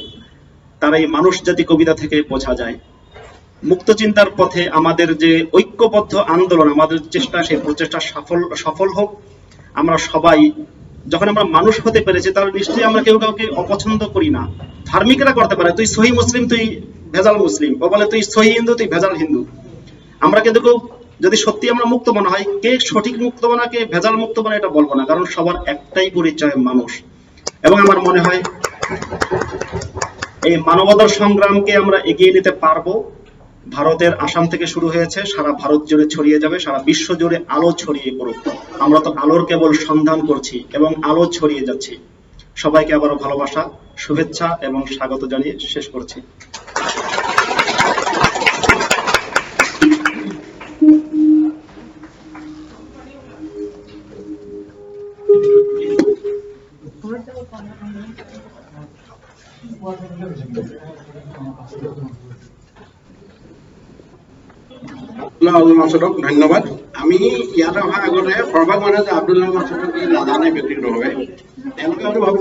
Speaker 1: তার এই মানুষ জাতি কবিতা থেকে বোঝা যায় মুক্ত চিন্তার পথে আমাদের যে ঐক্যবদ্ধ আন্দোলন, আমাদের চেষ্টা, সেই প্রচেষ্টা সফল হোক। আমরা সবাই যখন আমরা মানুষ হতে পেরেছি, তাহলে নিশ্চয়ই আমরা কেউ কাউকে অপছন্দ করি না। ধার্মিকরা করতে পারে, তুই সহি মুসলিম, তুই ভেজাল মুসলিম, ও বলে তুই সহি হিন্দু, তুই ভেজাল হিন্দু। আমরা কিন্তু কেউ যদি সত্যি আমরা মুক্ত মনে হয়, কে সঠিক মুক্ত বানা কে ভেজাল মুক্ত বানা এটা বলবো না, কারণ সবার একটাই পরিচয় মানুষ। এবং আমার মনে হয় এই মানবতার সংগ্রামকে আমরা এগিয়ে নিতে পারবো। ভারতের আসাম থেকে শুরু হয়েছে, সারা ভারত জুড়ে ছড়িয়ে যাবে, সারা বিশ্ব জুড়ে আলো ছড়িয়ে পড়ুক। আমরা তো আলোর কেবল সন্ধান করছি এবং আলো ছড়িয়ে যাচ্ছি। সবাইকে আবারও ভালোবাসা, শুভেচ্ছা এবং স্বাগত জানিয়ে শেষ করছি।
Speaker 3: আব্দুল্লাহ মাছুদক ধন্যবাদ। আমি ইয়াত অহাৰ আগতে সৰভাগ মানুহে যে আব্দুল্লাহ মাছুদক নাজানে ব্যক্তিগতভাৱে, তেওঁলোকে হয়তো ভাবে